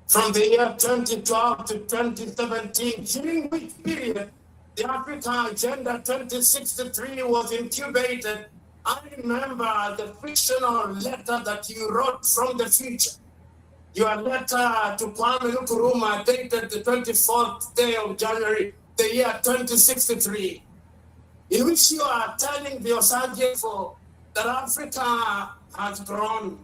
from the year 2012 to 2017, during which period the Africa Agenda 2063 was incubated. I remember the fictional letter that you wrote from the future. Your letter to Kwame Nkrumah dated the 24th day of January, the year 2063, in which you are telling the Osagyefo that Africa has grown,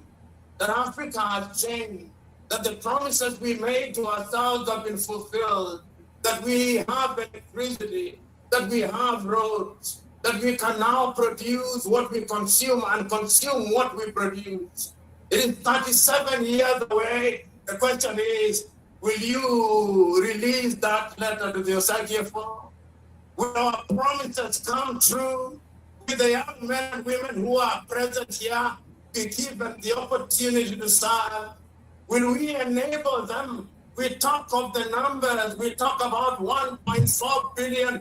that Africa has changed, that the promises we made to ourselves have been fulfilled, that we have electricity, that we have roads, that we can now produce what we consume and consume what we produce. It is 37 years away. The question is, will you release that letter to the Osagyefo? Will our promises come true? Will the young men and women who are present here be given the opportunity to serve? Will we enable them? We talk of the numbers, we talk about 1.4 billion,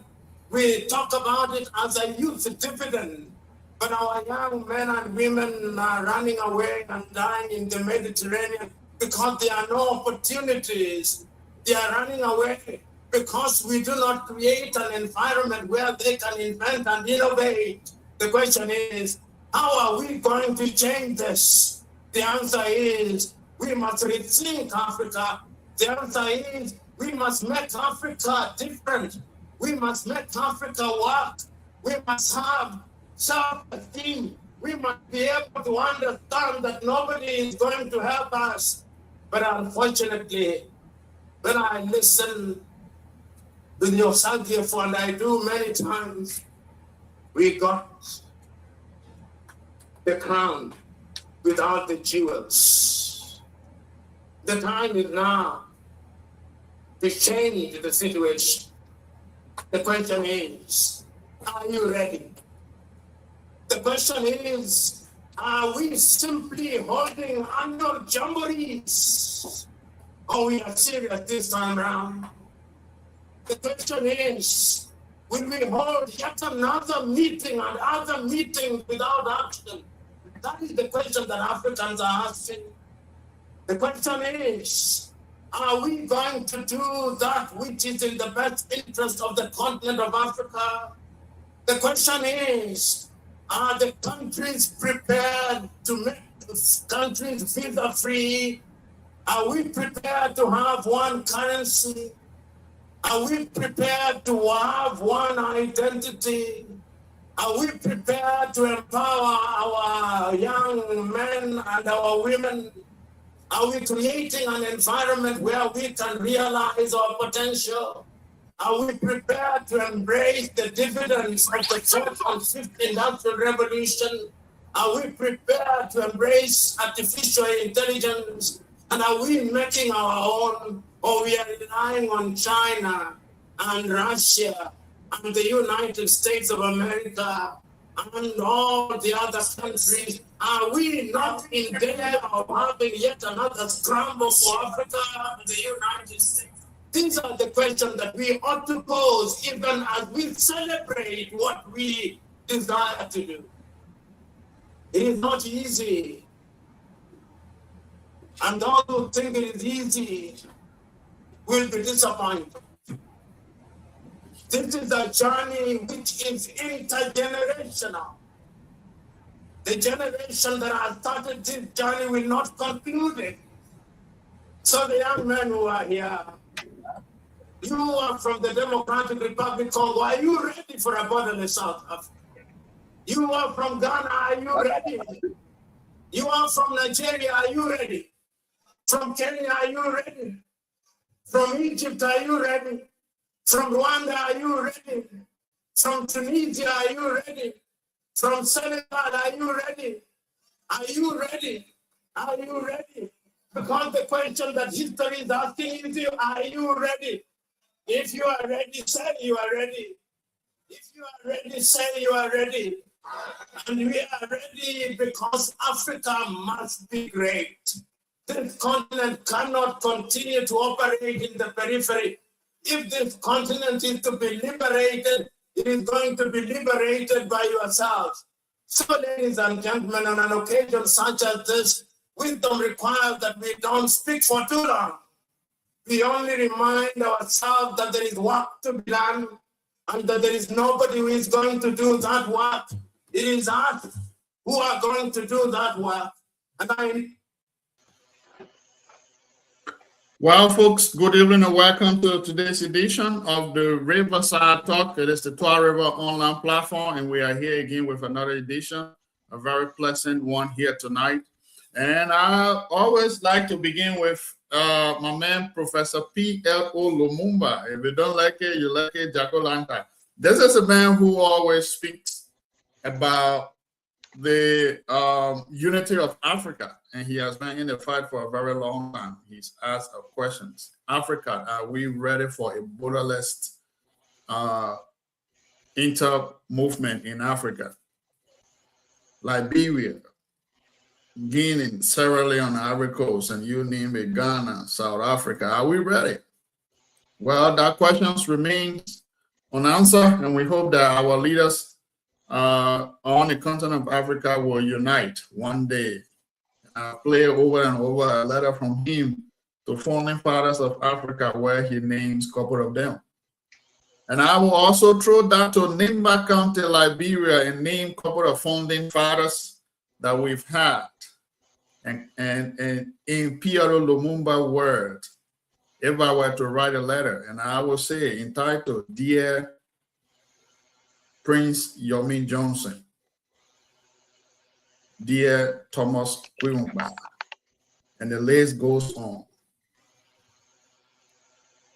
we talk about it as a youth dividend, but our young men and women are running away and dying in the Mediterranean because there are no opportunities. They are running away because we do not create an environment where they can invent and innovate. The question is, how are we going to change this? The answer is, we must rethink Africa. The answer is, we must make Africa different. We must make Africa work. We must have self-esteem. We must be able to understand that nobody is going to help us. But unfortunately, when I listen with your Osagyefo, and I do many times, we got the crown without the jewels. The time is now to change the situation. The question is, are you ready? The question is, are we simply holding annual jamborees? Or we are serious this time around? The question is, will we hold yet another meeting and other meetings without action? That is the question that Africans are asking. The question is, are we going to do that which is in the best interest of the continent of Africa? The question is, are the countries prepared to make countries visa-free? Are we prepared to have one currency? Are we prepared to have one identity? Are we prepared to empower our young men and our women? Are we creating an environment where we can realize our potential? Are we prepared to embrace the dividends of the fourth and fifth industrial revolution? Are we prepared to embrace artificial intelligence? And are we making our own, or we are relying on China and Russia and the United States of America and all the other countries? Are we not in danger of having yet another scramble for Africa and the United States? These are the questions that we ought to pose even as we celebrate what we desire to do. It is not easy. And those who think it is easy will be disappointed. This is a journey which is intergenerational. The generation that has started this journey will not conclude it. So the young men who are here, you are from the Democratic Republic of Congo, are you ready for a borderless South Africa? You are from Ghana, are you ready? You are from Nigeria, are you ready? From Kenya, are you ready? From Egypt, are you ready? From Rwanda, are you ready? From Tunisia, are you ready? From Senegal, are you ready? Are you ready? Are you ready? Because the question that history is asking is, are you ready? If you are ready, say you are ready. If you are ready, say you are ready. And we are ready because Africa must be great. This continent cannot continue to operate in the periphery. If this continent is to be liberated, it is going to be liberated by yourselves. So, ladies and gentlemen, on an occasion such as this, wisdom requires that we don't speak for too long. we only remind ourselves that there is work to be done and that there is nobody who is going to do that work. It is us who are going to do that work. And Well, folks, good evening and welcome to today's edition of the RiverSide Talk. It is the Twa River online platform, and we are here again with another edition, a very pleasant one here tonight. And I always like to begin with my man, Professor P.L.O. Lumumba. If you don't like it, you like it, Jacolanta. This is a man who always speaks about the unity of Africa, and he has been in the fight for a very long time. He's asked questions. Africa, are we ready for a borderless inter-movement in Africa? Liberia, Guinea, Sierra Leone, Ivory Coast, and you name it, Ghana, South Africa. Are we ready? Well, that question remains unanswered, and we hope that our leaders on the continent of Africa will unite one day. Play over and over a letter from him to founding fathers of Africa, where he names a couple of them. And I will also throw that to Nimba County, Liberia, and name a couple of founding fathers that we've had. And in P.L.O. Lumumba word, if I were to write a letter, and I will say entitled, Dear Prince Yomi Johnson, Dear Thomas Quimba, and the list goes on.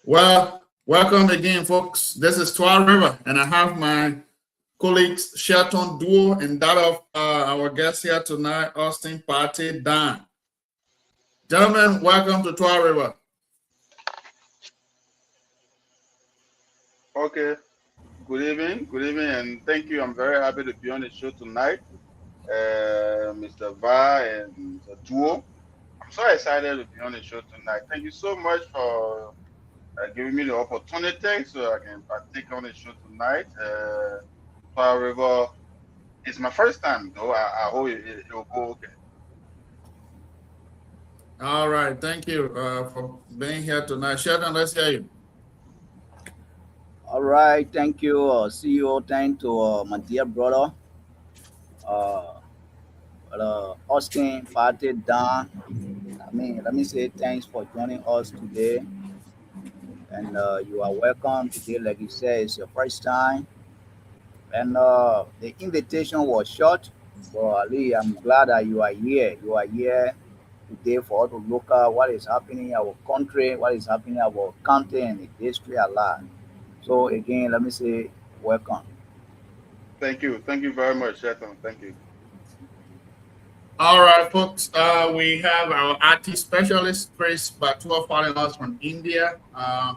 Well, welcome again, folks. This is Twa River, and I have my colleagues Shelton Duo and that of our guest here tonight, Austin Party Dan. Gentlemen, welcome to Twa River. Okay. Good evening, and thank you. I'm very happy to be on the show tonight, Mr. Va and Mr. Duo. I'm so excited to be on the show tonight. Thank you so much for giving me the opportunity so I can partake on the show tonight. Twa River is my first time, though. I hope it will go okay. All right, thank you for being here tonight. Sheldon, let's hear you. All right, thank you, CEO. Thank to my dear brother, Austin Party Dan. Let me say thanks for joining us today. And you are welcome today. Like you said, it's your first time. And the invitation was short, but Ali, I'm glad that you are here. You are here today for us to look at what is happening in our country, what is happening in our county and the district a lot. So again, let me say welcome. Thank you very much, Shelton. Thank you. All right, folks. We have our IT specialist, Chris Batua, following us from India. I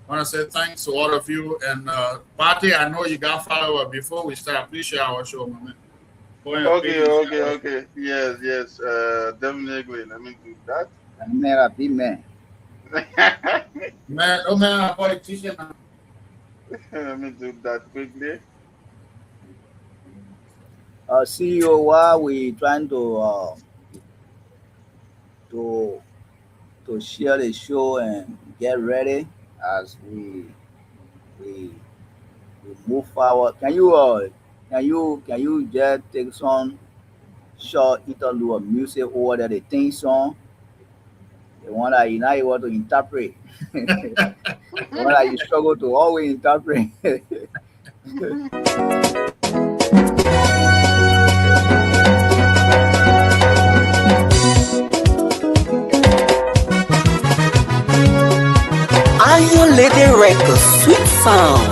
want to say thanks to all of you. And Party, I know you got follower before we start. Please share our show, man. Okay. Yes. Definitely. Let me do that. Man. Man, I'm politician. Let me do that quickly. CEO, while we trying to share the show and get ready as we move forward, can you just take some short interlude of music over the theme song? The one that you're not able to interpret. The one that you struggle to always interpret. Are you lady record sweet sound?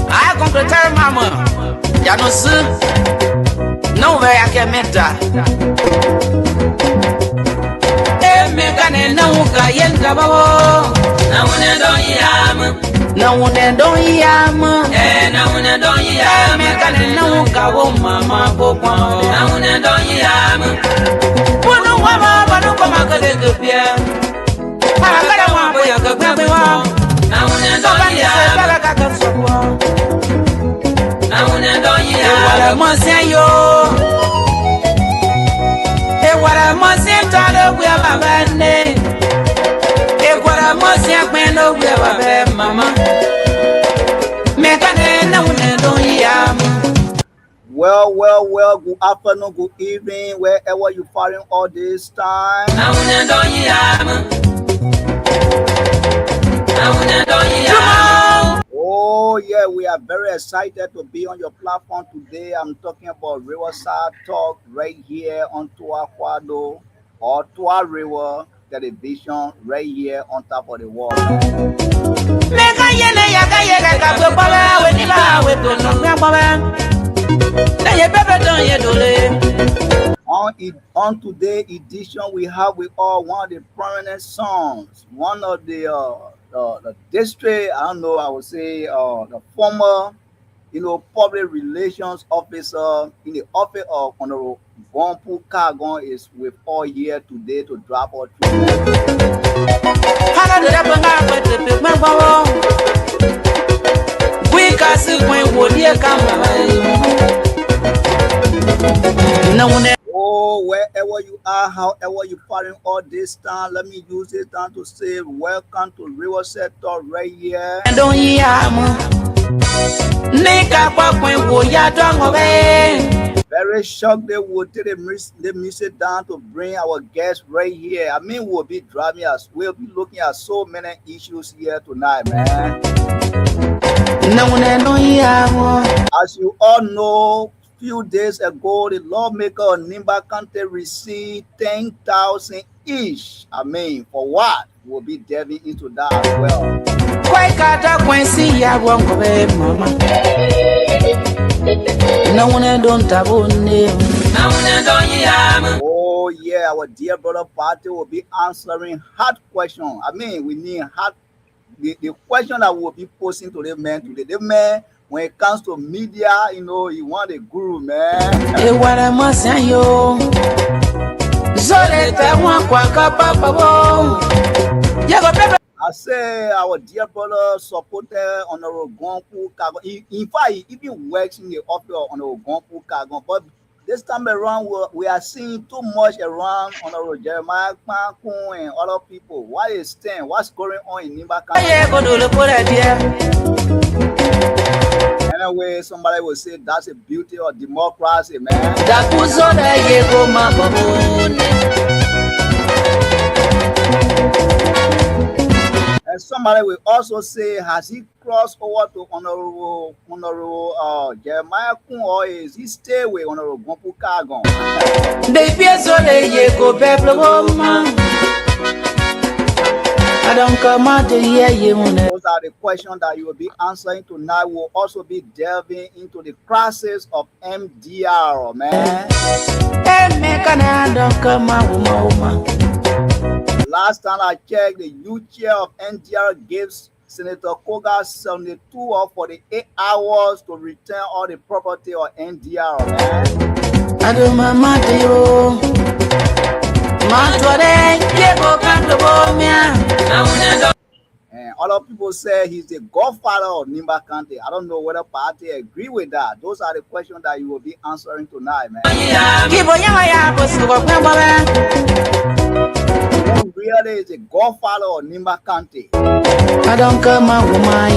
I concretare mama. Ya no sé. No vea que meta. Megane na uka yenda babo. Na une don yam. Na une don yam. Na une don yam. Megane na uka wo mama kokwa. Na une don yam. Bono wama banu koma kale gbe. Para kala wa boya gbe wa. Na une don yam. Bala ka ka so. Na une don yam. Wala mo sen yo. E wala mo sen talo. no we are bane. Ekwara mosia kwen no we are be mama. Mekane na une don yam. Well, good afternoon, good evening, wherever you're following all this time. Na une don yam. Na une don yam. Oh, yeah, we are very excited to be on your platform today. I'm talking about RiverSide Talk right here on Tua Quado or Tua River Television right here on top of the wall. Meka yene yaka yeka kabwe baba we ni ba we to no gba baba. Na ye bebe don ye dole. On today's edition, we have with all one of the prominent songs, one of the district, I don't know, I would say the former, public relations officer in the office of Honorable Gompu Kagon is with all here today to drop our tribute. Hala de banga ko te pe gba bawo. We ka si kwen wo die kamba. Na une. Oh, wherever you are, however you following all this time, let me use this time to say welcome to RiverSide Talk right here. Don yam. Nika kwa kwen wo ya don obe. Very shocked they will take the music down to bring our guests right here. I mean, we'll be looking at so many issues here tonight, man. As you all know, few days ago, the lawmaker of Nimba County received 10,000 each. I mean, for what? We'll be delving into that as well. Oh yeah, our dear brother Party will be answering hard questions. I mean, we need the question that we'll be posing to the man today. The man, when it comes to media, he want a guru, man. I say our dear brother supported Honorable Gompu Kagon. In fact, he even works in the office of Honorable Gompu Kagon. But this time around, we are seeing too much around Honorable Jeremiah Kpankun and other people. What is staying? What's going on in Nimba County? Anyway, somebody will say that's a beauty of democracy, man. And somebody will also say, has he crossed over to Honorable Jeremiah Kun, or is he stay with Honorable Gompu Kagon? I don't come out to hear you. Those are the questions that you will be answering tonight. We'll also be delving into the process of MDR, man. Last time I checked, the youth chair of NDR gives Senator Koga 72 or 48 hours to return all the property of NDR, man. I do my Mateo. And other people say he's the godfather of Nimba County. I don't know whether party agree with that. Those are the questions that you will be answering tonight, man. Who really is the godfather of Nimba County? I don't come out with my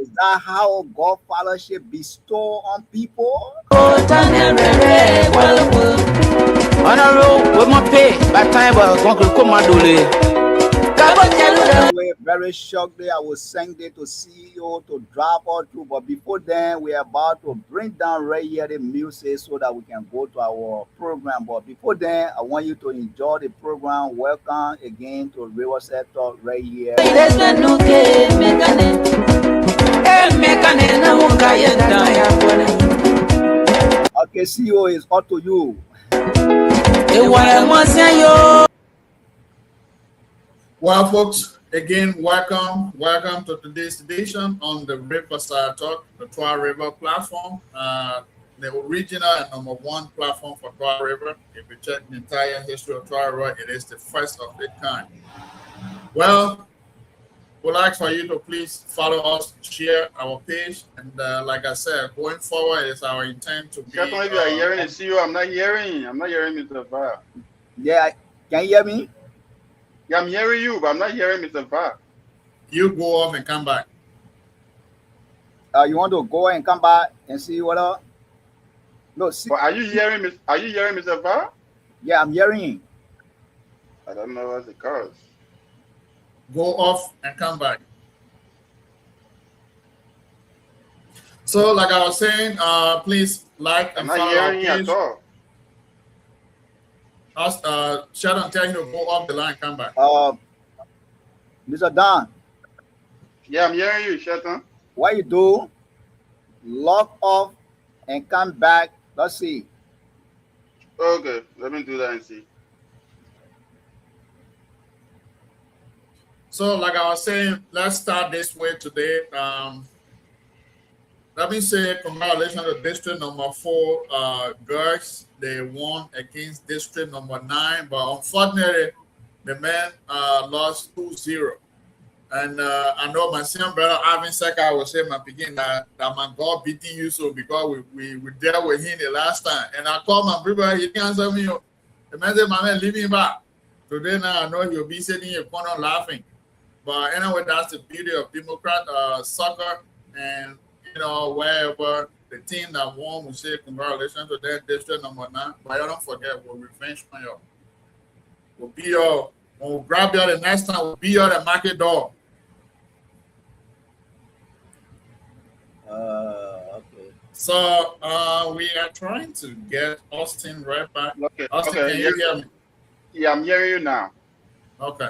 Is that how godfathership bestow on people? On a road with my pay, by time We're very shortly, I will send it to CEO to drop or two, but before then, we are about to bring down right here the music so that we can go to our program. But before then, I want you to enjoy the program. Welcome again to RiverSide Talk right here. Okay, CEO is up to you. Well, folks, again, welcome to today's edition on the RiverSide Talk, the Tua River platform, the original and #1 platform for Tua River. If you check the entire history of Tua River, it is the first of its kind. Well, We'd like for you to please follow us, share our page, and like I said, going forward, it's our intent to be. If you are hearing the CEO, I'm not hearing. I'm not hearing Mr. Va. Yeah, can you hear me? Yeah, I'm hearing you, but I'm not hearing Mr. Va. You go off and come back. You want to go and come back and see what? No, see. But are you hearing Mr. Va? Yeah, I'm hearing you. I don't know what's the cause. Go off and come back. So, like I was saying, please like and follow our page. At all. Sheldon, tell you to go off the line, come back. Mr. Don. Yeah, I'm hearing you, Sheldon. What you do? Log off and come back. Let's see. Okay, let me do that and see. So, like I was saying, let's start this way today. Let me say congratulations to district number 4 girls. They won against district number 9, but unfortunately, the men lost 2-0. And I know my senior brother Alvin Seka was saying my begin that my God beating you so because we dealt with him the last time. And I called my brother, he didn't answer me. The man said, my man, leave me back. Today now I know he'll be sitting in your corner laughing. But anyway, that's the beauty of Democrat soccer. And, you know, wherever the team that won, we say congratulations to that district number 9. But don't forget, we'll revenge on you. We'll be your, when we'll grab you the next time, we'll be your the market door. Okay. So we are trying to get Austin right back. Okay. Austin, okay. Can you hear me? Yeah, I'm hearing you now. Okay.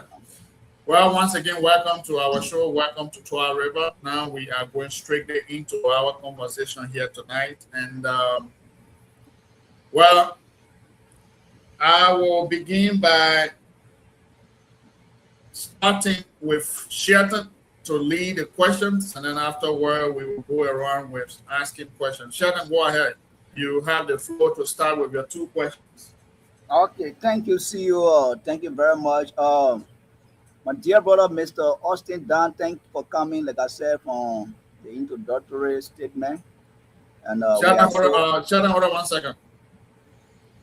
Well, once again, welcome to our show. Welcome to Trois River. Now we are going straight into our conversation here tonight. And, well, I will begin by starting with Shelton to lead the questions. And then afterward, we will go around with asking questions. Shelton, go ahead. You have the floor to start with your 2 questions. Okay. Thank you, CEO. Thank you very much. My dear brother, Mr. Austin Dunn, thank you for coming, like I said, from the introductory statement. And Shut down for 1 second.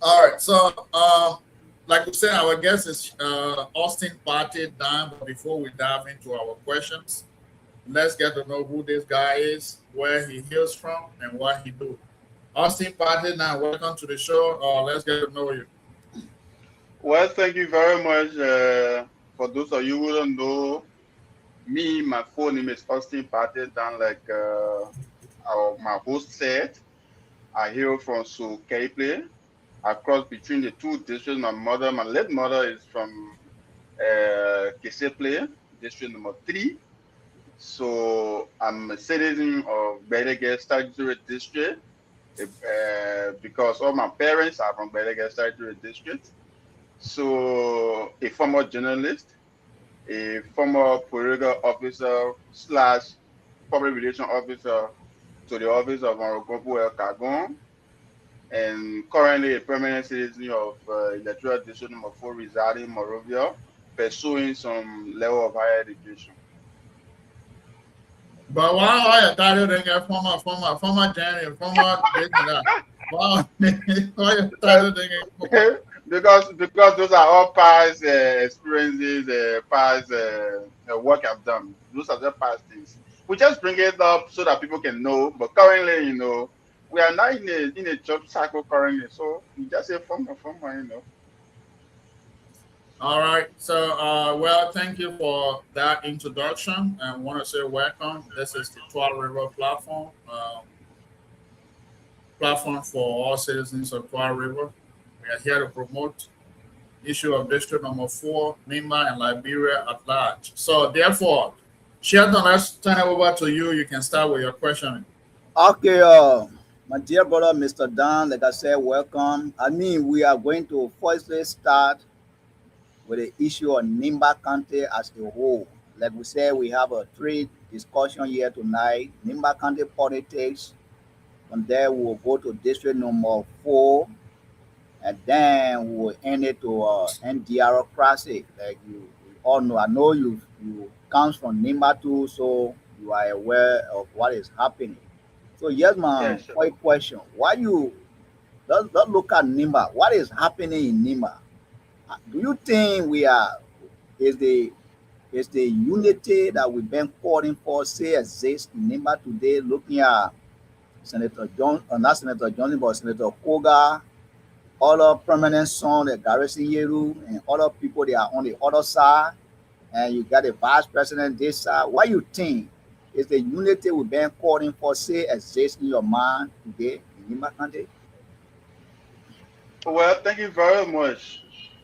All right, so like we said, our guest is Austin Party Dunn. But before we dive into our questions, let's get to know who this guy is, where he hails from, and what he do. Austin Party Dunn, welcome to the show. Let's get to know you. Well, thank you very much. For those of you who don't know me, my full name is Austin Party Dunn, like my host said. I hail from Soukeiple. I cross between the 2 districts. My late mother is from Keseple, district number 3. So I'm a citizen of Bedege Statutory District because all my parents are from Bedege Statutory District. So a former journalist, a former political officer / public relations officer to the office of Honorable El Kagon, and currently a permanent citizen of Electoral District number 4 residing in Monrovia, pursuing some level of higher education. But why are you title then get former January, former this and that? Why you title then Because those are all past experiences, past work I've done. Those are the past things. We just bring it up so that people can know. But currently, you know, we are not in a job cycle currently, so we just say former, you know. All right. So, well, thank you for that introduction. And I want to say welcome. This is the Trois River platform, platform for all citizens of Trois River. We are here to promote issue of district number 4, Mima and Liberia at large. So, therefore, Shelton, let's turn it over to you. You can start with your question. Okay, my dear brother, Mr. Don, like I said, welcome. I mean, we are going to firstly start with the issue of Nimba County as a whole. Like we said, we have a 3 discussion here tonight. Nimba County politics. From there, we will go to district number 4, and then we will end it to NDRocracy. Like you Oh no, I know you comes from Nima too, so you are aware of what is happening. So yes, Yeah, man, sure. quick question. Why you let's look at Nima. What is happening in Nima? Do you think we are is the unity that we've been calling for say exist in Nima today? Looking at Senator John, not Senator Johnson, but Senator Koga, other prominent son, the Garrison Yeru, and other people they are on the other side, and you got the vice president this side. What you think is the unity we've been calling for say exist in your mind today in Nima country? Well, thank you very much.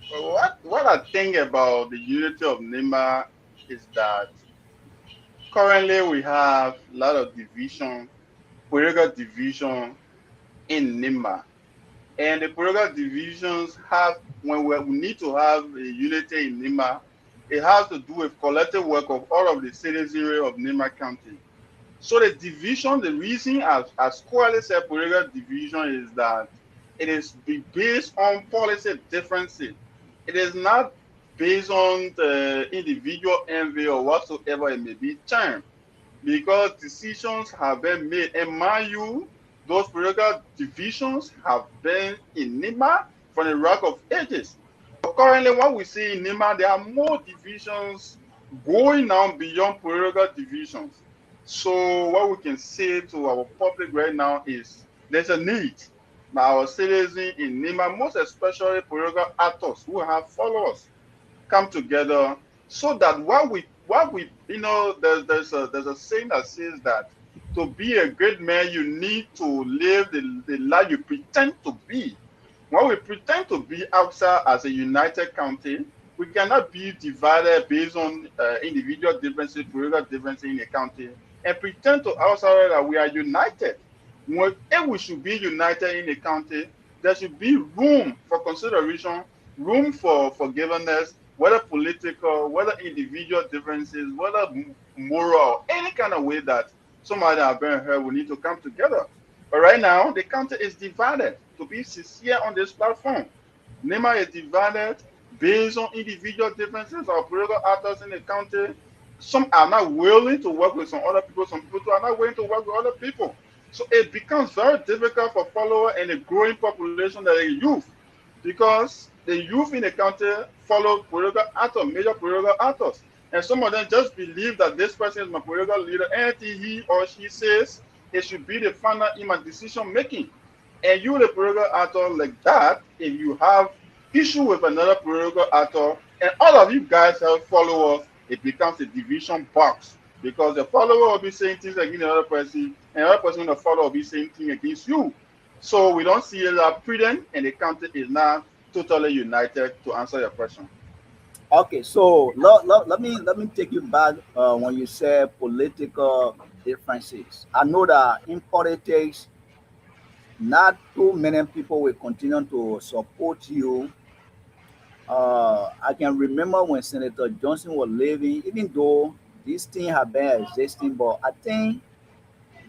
What I think about the unity of Nima is that currently we have a lot of division, political division in Nima. And the political divisions have, when we need to have a unity in Nima, it has to do with collective work of all of the citizenry of Nima County. So the division, the reason as squarely said political division is that it is based on policy differences. It is not based on the individual envy or whatsoever it may be termed, because decisions have been made. And mind you, those political divisions have been in Nima for the rock of ages. But currently, what we see in Nima, there are more divisions going on beyond political divisions. So, what we can say to our public right now is there's a need by our citizens in Nima, most especially political actors who have followers, come together so that what we there's a saying that says that to be a great man you need to live the life you pretend to be. When we pretend to be outside as a united county, we cannot be divided based on individual differences, political differences in the county, and pretend to outside that we are united. If we should be united in the county, there should be room for consideration, room for forgiveness, whether political, whether individual differences, whether moral, any kind of way that somebody have been hurt, we need to come together. But right now, the county is divided. To be sincere on this platform, NEMA is divided based on individual differences of political actors in the county. Some are not willing to work with some other people. Some people are not willing to work with other people. So it becomes very difficult for followers and a growing population that are youth, because the youth in the country follow political actors, major political actors. And some of them just believe that this person is my political leader. Anything he or she says, it should be the final in my decision making. And you, the political actor like that, if you have issue with another political actor, and all of you guys have followers, it becomes a division box, because the follower will be saying things against the other person, and the other person, the follower, will be saying things against you. So we don't see it as prudent, and the country is not totally united. To answer your question. Okay, so let me take you back when you said political differences. I know that in politics, not too many people will continue to support you. I can remember when Senator Johnson was living, even though this thing had been existing, but I think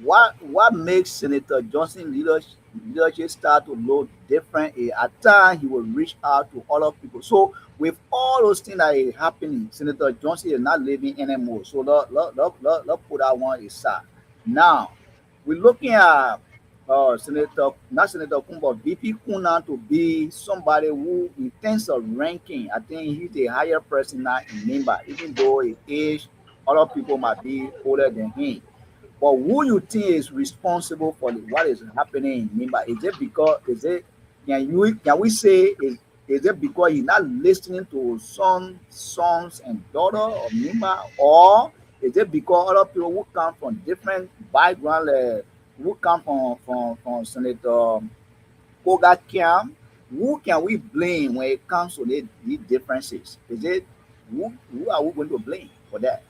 what makes Senator Johnson leadership start to look different is at times he will reach out to other people. So with all those things that is happening, Senator Johnson is not living anymore. So let put that one aside. Now we're looking at Senator, not Senator Kumba, VP Kuna to be somebody who, in terms of ranking, I think he's a higher person now in member, even though his age, other people might be older than him. But who you think is responsible for what is happening in Nimba? Is it because can we say is it because he's not listening to sons and daughter of Nimba, or is it because other people who come from different background, who come from Senator Koga Kiam? Who can we blame when it comes to these differences? Is it who are we going to blame for that?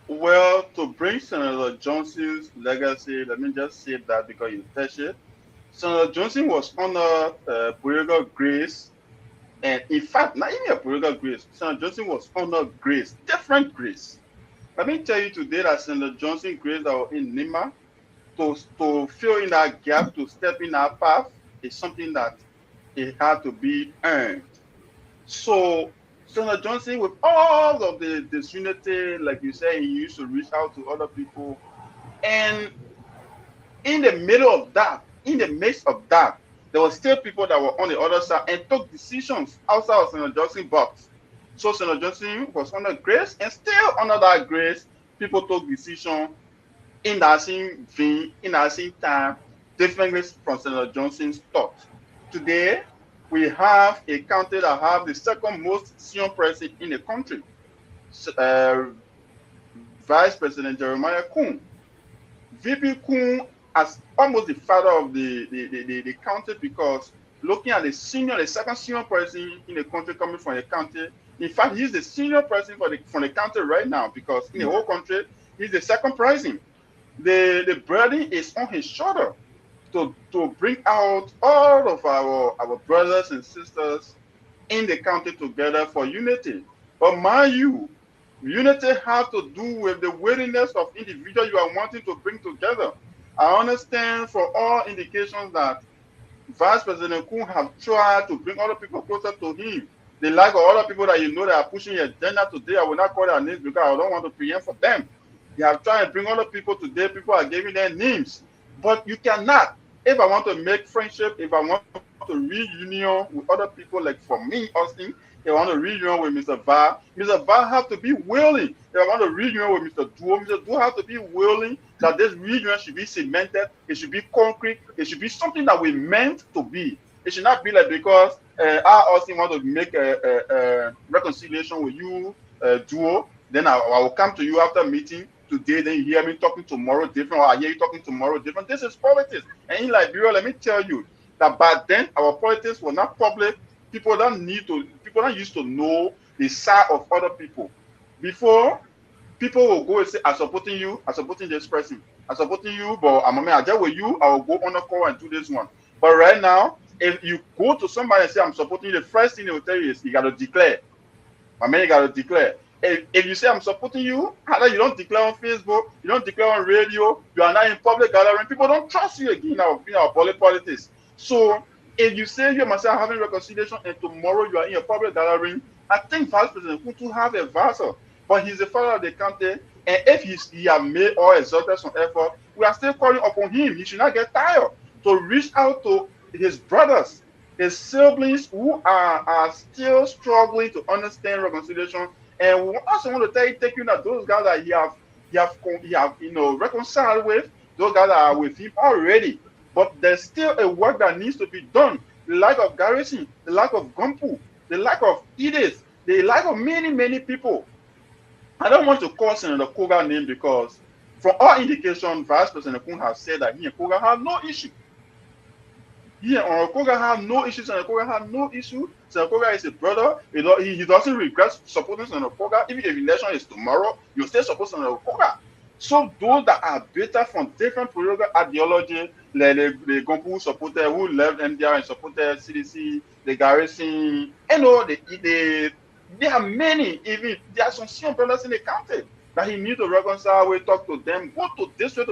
Well, to bring Senator Johnson's legacy, let me just say that because you touched it. Senator Johnson was under political grace, and in fact, not even a political grace. Senator Johnson was under grace, different grace. Let me tell you today that Senator Johnson grace that was in Nima to fill in that gap, to step in that path, is something that it had to be earned. So Senator Johnson, with all of the disunity, like you say, he used to reach out to other people. And in the middle of that, in the midst of that, there were still people that were on the other side and took decisions outside of Senator Johnson's box. So Senator Johnson was under grace, and still under that grace, people took decisions in that same vein, in that same time, differently from Senator Johnson's thoughts. Today, we have a county that have the second most senior president in the country, Vice President Jeremiah Kuhn. VP Kuhn as almost the father of the county, because looking at the second senior president in the country coming from the county. In fact, he's the senior president from the county right now, because in the whole country, he's the second president. The burden is on his shoulder to bring out all of our brothers and sisters in the county together for unity. But mind you, unity has to do with the willingness of individuals you are wanting to bring together. I understand from all indications that Vice President Kuhn have tried to bring other people closer to him. The like of other people that you know that are pushing your agenda today, I will not call their names because I don't want to preempt for them. They have tried to bring other people today. People are giving their names. But you cannot. If I want to make friendship, if I want to reunion with other people, like for me, Austin, if I want to reunion with Mr. Va have to be willing. If I want to reunion with Mr. Duo have to be willing that this reunion should be cemented, it should be concrete, it should be something that we meant to be. It should not be like because I Austin want to make a reconciliation with you, Duo, then I will come to you after meeting today, then you hear me talking tomorrow different, or I hear you talking tomorrow different. This is politics. And in Liberia, let me tell you that back then our politics were not public. People don't used to know the side of other people. Before, people will go and say, I'm supporting you, I'm supporting this person, I'm supporting you, but I just with you, I will go on a call and do this one. But right now, if you go to somebody and say, I'm supporting you, the first thing they will tell you is, you got to declare. You got to declare. If you say I'm supporting you, you don't declare on Facebook, you don't declare on radio, you are not in public gathering, people don't trust you again in our politics. So if you say you and myself having reconciliation and tomorrow you are in a public gathering, I think Vice President Kutu have a vassal, but he's the father of the country, and if he has made or exerted some effort, we are still calling upon him. He should not get tired to reach out to his brothers, his siblings who are still struggling to understand reconciliation. And we also want to take you that those guys that he have reconciled with, those guys that are with him already. But there's still a work that needs to be done. The lack of Garrison, the lack of Gumpu, the lack of Edith, the lack of many, many people. I don't want to call Senator Koga name because from all indication, Vice President Kuhn has said that he and Koga have no issue. He and Koga have no issue. Senator Koga have no issue. Senator Koga is a brother. He doesn't regret supporting Senator Koga. Even if election is tomorrow, you still support Senator Koga. So those that are better from different political ideology, like the Gompu supporter who left MDR and supported CDC, the Garrison, there are many, even there are some senior brothers in the county that he needs to reconcile with, talk to them, go to this way,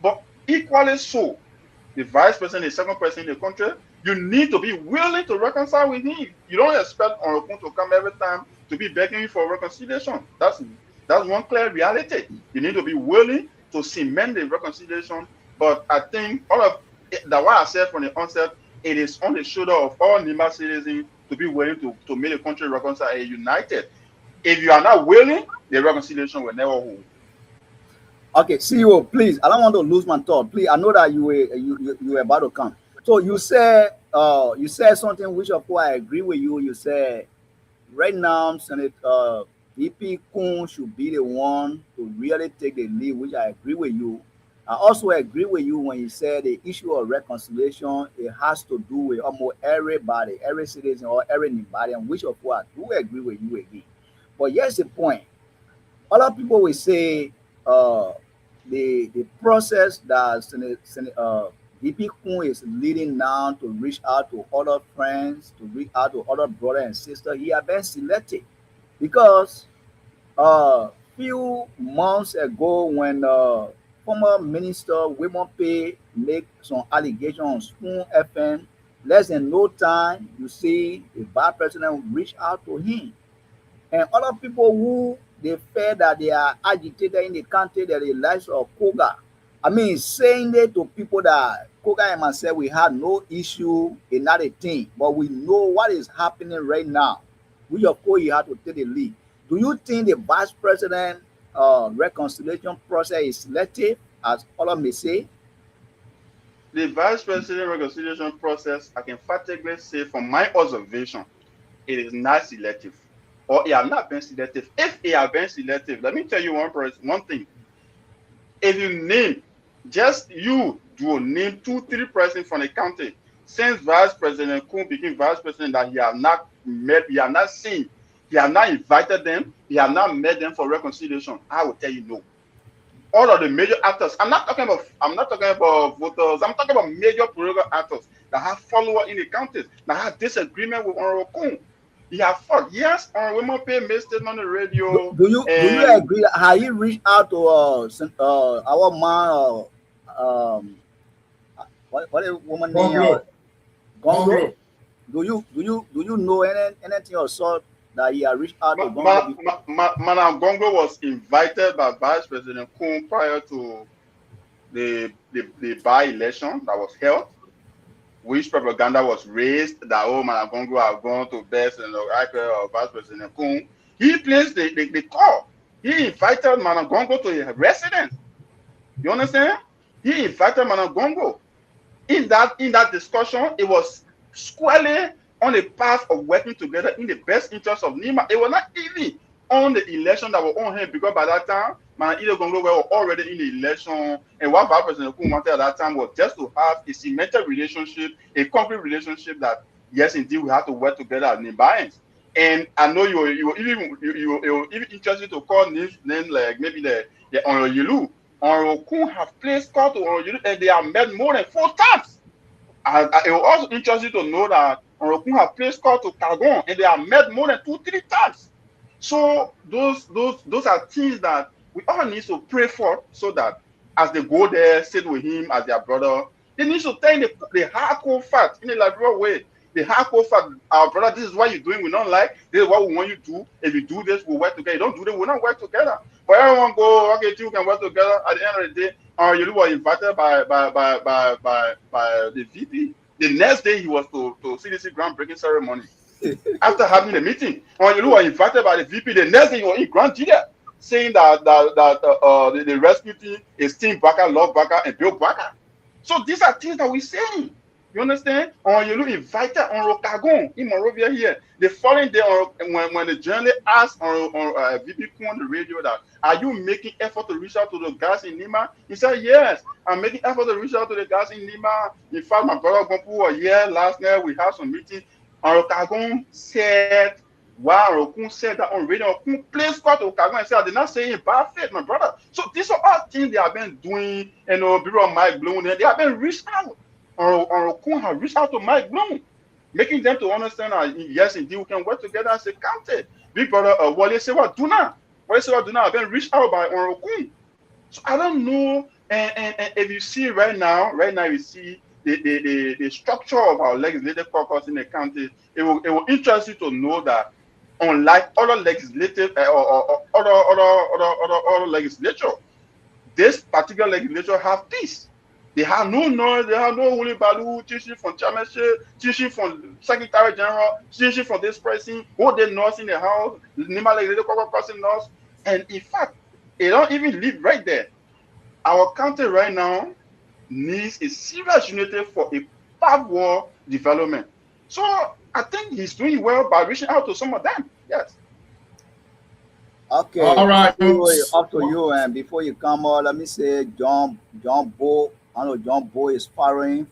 but equally so, the vice president, the second president in the country, you need to be willing to reconcile with him. You don't expect Orokun to come every time to be begging you for reconciliation. That's one clear reality. You need to be willing to cement the reconciliation. But I think all of that, what I said from the onset, it is on the shoulder of all Nimba citizens to be willing to make the country reconcile and united. If you are not willing, the reconciliation will never hold. Okay, CEO, please. I don't want to lose my thought. Please, I know that you were about to come. So you said something which of course I agree with you. You said right now, Senator VP Kuhn should be the one to really take the lead, which I agree with you. I also agree with you when you said the issue of reconciliation, it has to do with almost everybody, every citizen or every anybody, and which of course I do agree with you again. But here's the point. A lot of people will say the process that VP Kuhn is leading now to reach out to other friends, to reach out to other brothers and sisters, he has been selected. Because few months ago, when former minister William Pay make some allegations on Spoon FM, less than no time, you see the vice president reach out to him and other people who they feel that they are agitated in the country, that the lives of Koga. I mean, saying it to people that Koga and myself, we had no issue in that thing, but we know what is happening right now. We of course you have to take the lead. Do you think the vice president reconciliation process is selective, as others may say? The vice president reconciliation process, I can emphatically say from my observation, it is not selective, or it has not been selective. If it has been selective, let me tell you one thing. If you name, just you do name 2-3 persons from the county since Vice President Kun became vice president that he has not met, he has not seen, he has not invited them, he has not met them for reconciliation, I will tell you no. All of the major actors, I'm not talking about voters, I'm talking about major political actors that have followers in the counties that have disagreement with Honorable Kun. He has fought. Yes, Honorable Pay made statement on the radio. Do you agree that how he reached out to our man what a woman name Gongo? Do you know anything or so that he had reached out to Gongo? Madam Gongo was invited by Vice President Kun prior to the by-election that was held, which propaganda was raised that Madam Gongo have gone to best and the Vice President Kun. He placed the call. He invited Madam Gongo to his residence. You understand? He invited Madam Gongo. In that discussion, it was squarely on the path of working together in the best interest of Nima. It was not even on the election that was on him, because by that time, Madam Gongo were already in the election, and what Vice President Kun wanted at that time was just to have a cemented relationship, a concrete relationship that yes, indeed, we have to work together as Nimbayans. And I know you were even interested to call names like maybe the Onyoyilu. Honorable Kun have placed call to Onyoyilu, and they have met more than 4 times. And it was also interesting to know that Honorable Kun have placed call to Kagon, and they have met more than 2-3 times. So those are things that we all need to pray for, so that as they go there, sit with him as their brother, they need to tell the hardcore fact in a liberal way. The hardcore fact, our brother, this is what you're doing, we don't like, this is what we want you to do. If you do this, we'll work together. You don't do this, we'll not work together. But everyone go, okay, you can work together. At the end of the day, you were invited by the VP. The next day he was to CDC groundbreaking ceremony. After having the meeting, you were invited by the VP. The next day he was in Grand Jida, saying that the rescue team is Team Baka, Love Baka, and Bill Baka. So these are things that we're saying. You understand? You invited on Rokagon in Monrovia here. The following day, when the journalist asked on VP Kun on the radio that, are you making effort to reach out to the guys in Lima? He said, yes, I'm making effort to reach out to the guys in Lima. In fact, my brother Gompu was here last night. We had some meeting. Rokagon said, wow, Kun said that on radio. Kun plays call to Rokagon and said, I did not say in bad faith, my brother. So these are all things they have been doing, Bureau of Mike Bloom, and they have been reached out. Or Kun have reached out to Mike Bloom, making them to understand that yes, indeed, we can work together as a county. Big brother, Wale Sewa Duna have been reached out by Kun. So I don't know. And if you see right now you see the structure of our legislative caucus in the county. It will interest you to know that unlike other legislative or other legislature, this particular legislature have peace. They have no noise, they have no Willie Balu, teaching from chairmanship, teaching from secretary general, teaching from this person, who they nurse in the house, Nima legislative caucus nurse. And in fact, they don't even live right there. Our county right now needs a serious unity for a backward development. So I think he's doing well by reaching out to some of them. Yes. Okay. All right. Up to you. And before you come on, let me say John Bo. I know John Bo is following.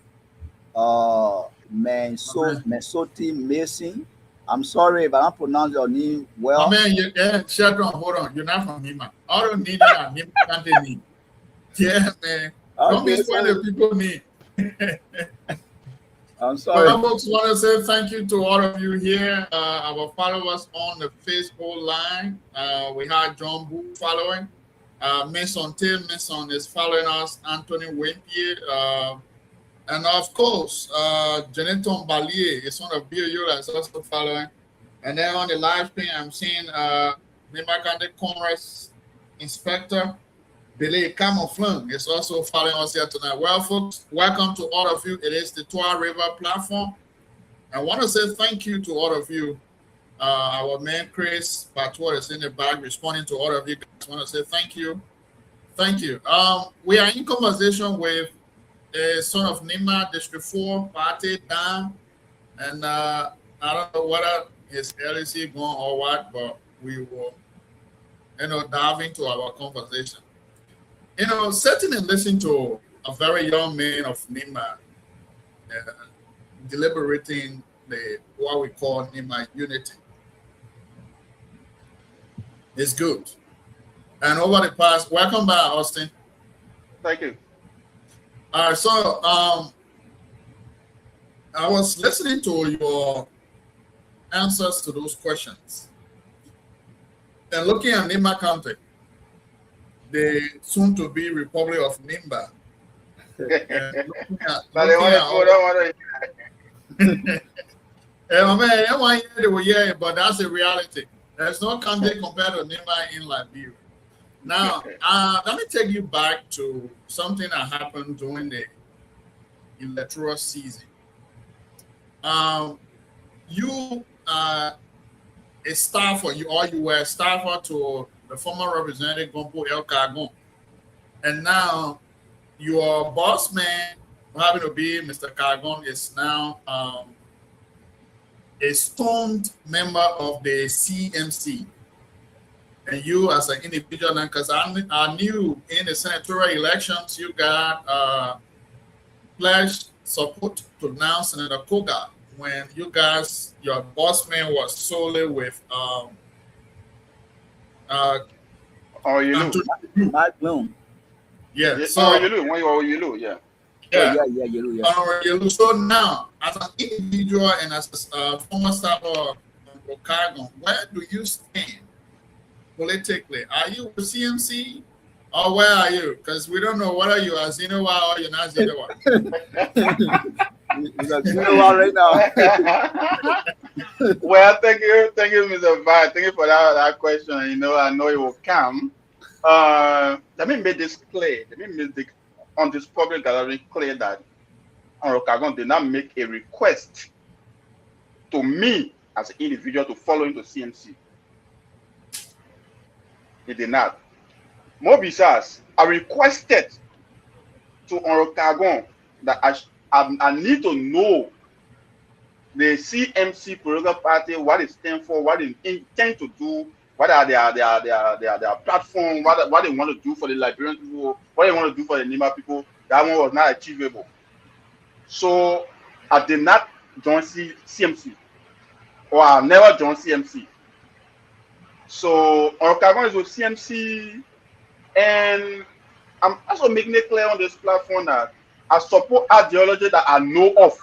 Mesoti Mason. I'm sorry if I don't pronounce your name well. Shut on, hold on. You're not from Nima. I don't need that. Nima can't need. Yeah, man. Don't be the people need. I'm sorry. I folks want to say thank you to all of you here. Our followers on the Facebook line. We had John Boo following. Mason is following us. Anthony Wimpier. And of course, Janeton Balier is one of you that's also following. And then on the live screen, I'm seeing Nima County Commerce Inspector Billy Camouflin is also following us here tonight. Well, folks, welcome to all of you. It is the Tua River platform. I want to say thank you to all of you. Our man Chris Patois is in the back responding to all of you guys. I want to say thank you. Thank you. We are in conversation with a son of Nima, District 4, Party Dan, and I don't know whether his LEC gone or what, but we will, dive into our conversation. Sitting and listening to a very young man of Nima deliberating what we call Nima unity is good. And over the past, welcome back, Austin. Thank you. All right, so I was listening to your answers to those questions and looking at Nima County, the soon-to-be Republic of Nimba. But that's a reality. There's no country compared to Nimba in Liberia. Now, let me take you back to something that happened during the electoral season. You are a staffer, you were a staffer to the former representative Gompo El Kagon. And now your boss man, who happened to be Mr. Kagon, is now a stoned member of the CMC. And you as an individual, because I knew in the senatorial elections, you got pledged support to now Senator Koga when you guys, your boss man was solely with Mark Bloom. Yeah. So yeah. Yeah. So now, as an individual and as a former staff of Oregon, where do you stand politically? Are you with CMC or where are you? Because we don't know whether you are Zinowa or you're not Zinowa. You're Zinowa right now. Well, thank you, Mr. Vi. Thank you for that question. I know it will come. Let me make this clear. On this public gathering clear that Orokagon did not make a request to me as an individual to follow into CMC. He did not. Mobisas, I requested to Orokagon that I need to know the CMC political party, what it stands for, what it intends to do, what are their platform, what they want to do for the Liberian people, what they want to do for the Nima people. That one was not achievable. So I did not join CMC, or I never joined CMC. So Orokagon is with CMC, and I'm also making it clear on this platform that I support ideology that I know of.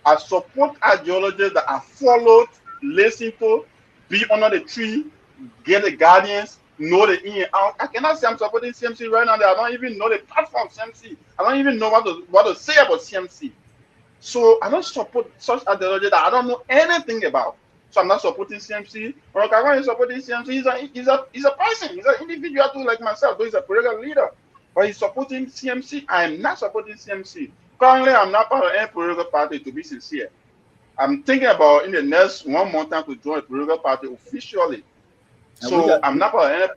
I support ideology that I followed, listen to, be under the tree, get the guardians, know the in and out. I cannot say I'm supporting CMC right now. I don't even know the platform CMC. I don't even know what to say about CMC. So I don't support such ideology that I don't know anything about. So I'm not supporting CMC. Orokagon is supporting CMC. He's a person. He's an individual too, like myself. Though he's a political leader, but he's supporting CMC. I am not supporting CMC. Currently, I'm not part of any political party, to be sincere. I'm thinking about in the next 1 month time to join a political party officially. So I'm not part of any.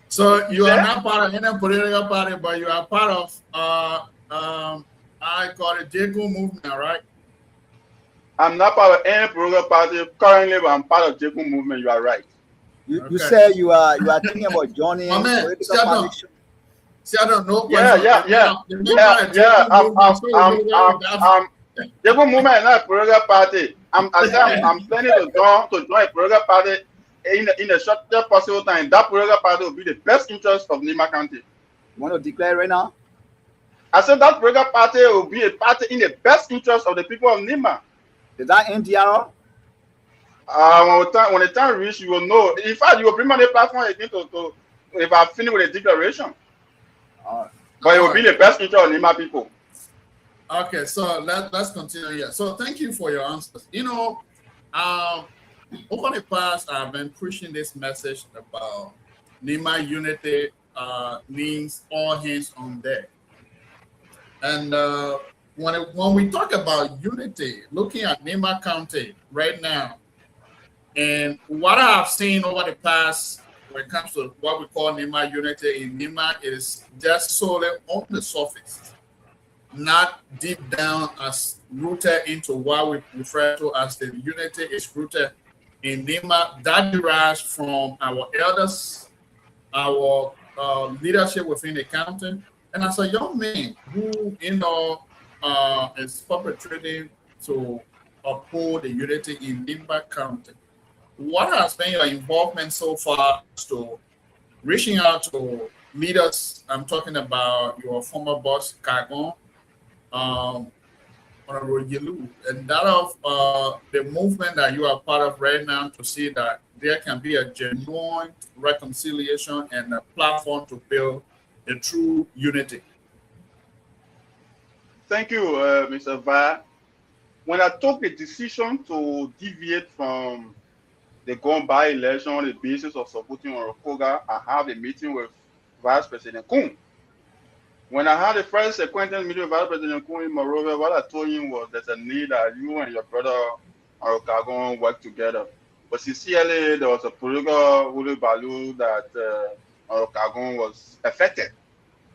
So you are not part of any political party, but you are part of I call it Jacob movement, right? I'm not part of any political party currently, but I'm part of Jacob movement. You are right. You say you are thinking about joining political party. See, I don't know. Yeah. Jacob movement is not a political party. I'm planning to join a political party in the shortest possible time. That political party will be the best interest of Nima County. You want to declare right now? I said that political party will be a party in the best interest of the people of Nima. Is that NDR? When the time reaches, you will know. In fact, you will bring on the platform again to if I finish with the declaration. But it will be the best interest of Nima people. Okay, so let's continue here. So thank you for your answers. Over the past, I've been pushing this message about NEMA unity means all hands on deck. And when we talk about unity, looking at NEMA County right now, and what I have seen over the past when it comes to what we call NEMA unity in NEMA is just solely on the surface, not deep down as rooted into what we refer to as the unity is rooted in NEMA. That derives from our elders, our leadership within the county. And as a young man who, is perpetrating to uphold the unity in NEMA County, what has been your involvement so far as to reaching out to leaders? I'm talking about your former boss, Kagon, Honorable Yelu, and that of the movement that you are part of right now to see that there can be a genuine reconciliation and a platform to build a true unity. Thank you, Mr. Va. When I took the decision to deviate from the gone by election on the basis of supporting Orokoga, I have a meeting with Vice President Kun. When I had the first acquaintance meeting with Vice President Kun in Monrovia, what I told him was there's a need that you and your brother Orokagon work together. But sincerely, there was a political hulu baloo that Orokagon was affected.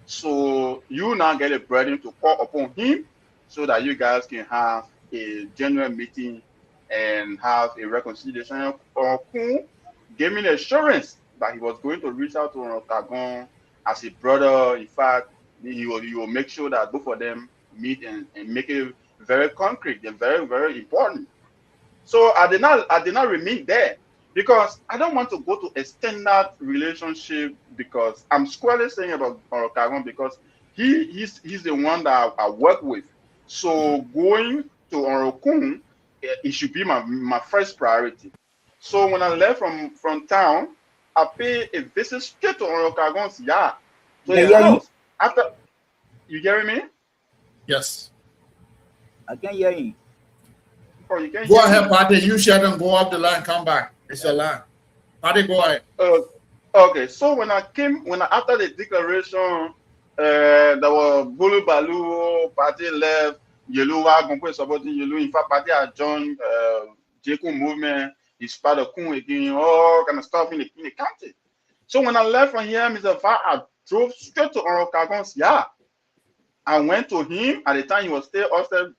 So you now get a burden to call upon him so that you guys can have a genuine meeting and have a reconciliation. Kun gave me the assurance that he was going to reach out to Orokagon as a brother. In fact, he will make sure that both of them meet and make it very concrete and very, very important. So I did not remain there because I don't want to go to extend that relationship because I'm squarely saying about Orokagon because he's the one that I work with. So going to Orokun, it should be my first priority. So when I left from town, I paid a visit straight to Orokagon's yard, to his house. After you hearing me? Yes. I can hear you. Oh, you can Go ahead, Patty. You shut and go up the line, come back. It's your line. Patty, go ahead. Okay, so after the declaration, there was Bulu Balu, party left, Yeluwa, Gompo supporting Yelu. In fact, party had joined Jeku movement. He's part of Kun again, all kind of stuff in the county. So when I left from here, Mr. Va, I drove straight to Orokagon's yard. I went to him at the time he was still also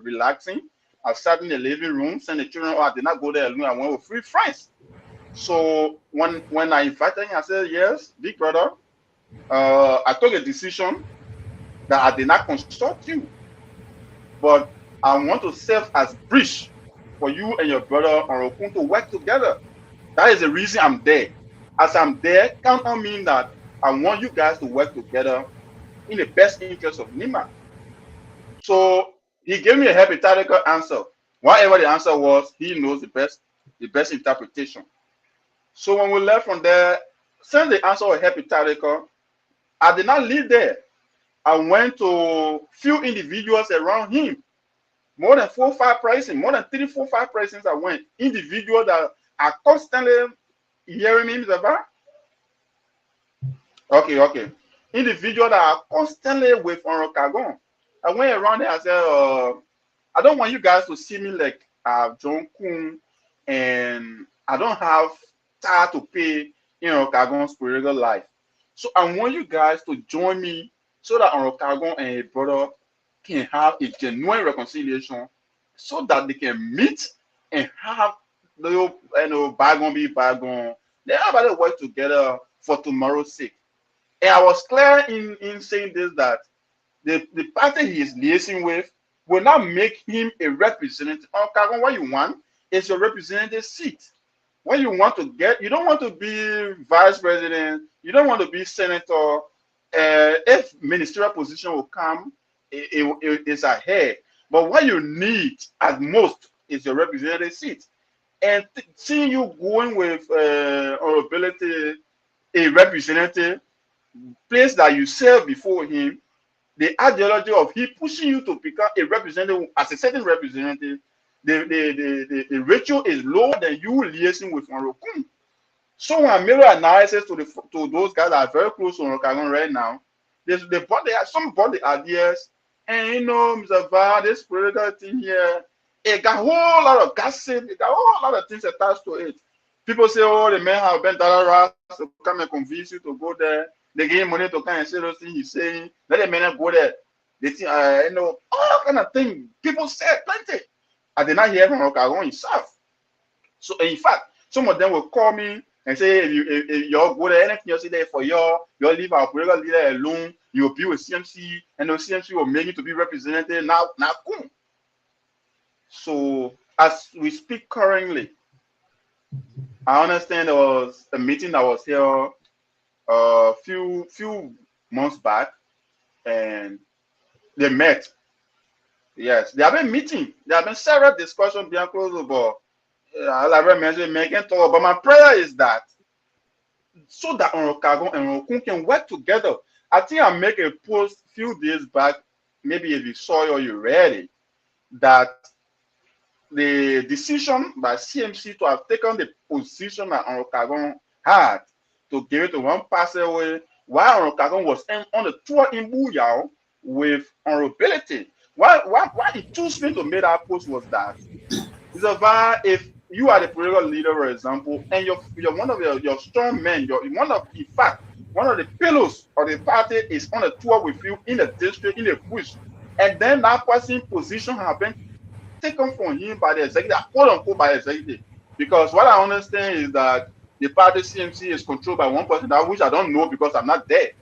relaxing. I sat in the living room, sent the children. I did not go there alone. I went with 3 friends. So when I invited him, I said, yes, big brother, I took a decision that I did not consult you, but I want to serve as bridge for you and your brother Orokun to work together. That is the reason I'm there. As I'm there, count on me that I want you guys to work together in the best interest of NEMA. So he gave me a hypothetical answer. Whatever the answer was, he knows the best interpretation. So when we left from there, since the answer was hypothetical, I did not live there. I went to few individuals around him. More than 4 or 5 persons, more than 3, 4, 5 persons I went. Individuals that are constantly hearing me, Mr. Bar? Okay. Individuals that are constantly with Orokagon. I went around there, I said, I don't want you guys to see me like John Kun, and I don't have time to pay in Orokagon's spiritual life. So I want you guys to join me so that Orokagon and his brother can have a genuine reconciliation so that they can meet and have bygone be bygone. They everybody work together for tomorrow's sake. And I was clear in saying this, that the party he is liaising with will not make him a representative. Orokagon, what you want is your representative seat. What you want to get, you don't want to be vice president, you don't want to be senator. If ministerial position will come, it's ahead. But what you need at most is your representative seat. And seeing you going with or ability, a representative, place that you serve before him, the ideology of he pushing you to become a representative as a certain representative, the ratio is lower than you liaising with Onrokun. So when I mirror analysis to those guys that are very close to Onrokagon right now, they have some body ideas, and you know, Mr. Va, this political thing here, it got a whole lot of gossip, it got a whole lot of things attached to it. People say, oh, the man have been $1 to come and convince you to go there. They give him money to come and say those things he's saying. Let the man go there. They think, you know, all kind of thing. People said plenty. I did not hear from Onrokagon himself. So in fact, some of them will call me and say, if y'all go there, anything you see there for y'all leave our political leader alone, you'll be with CMC, and the CMC will make it to be represented now. Cool. So as we speak currently, I understand there was a meeting that was here a few months back, and they met. Yes, they have been meeting. There have been several discussions being closed about. Like I mentioned, making talk. But my prayer is that so that Onrokagon and Onrokun can work together. I think I make a post a few days back, maybe if you saw it or you read it, that the decision by CMC to have taken the position that Onrokagon had to give it to one passageway while Onrokagon was on the tour in Buyao with honorability. Why he chose me to make that post was that if you are the political leader, for example, and you're one of your strong men, in fact, one of the pillars of the party is on a tour with you in the district, in the push, and then that person's position has been taken from him by the executive, quote unquote, by the executive. Because what I understand is that the party CMC is controlled by one person, which I don't know because I'm not there.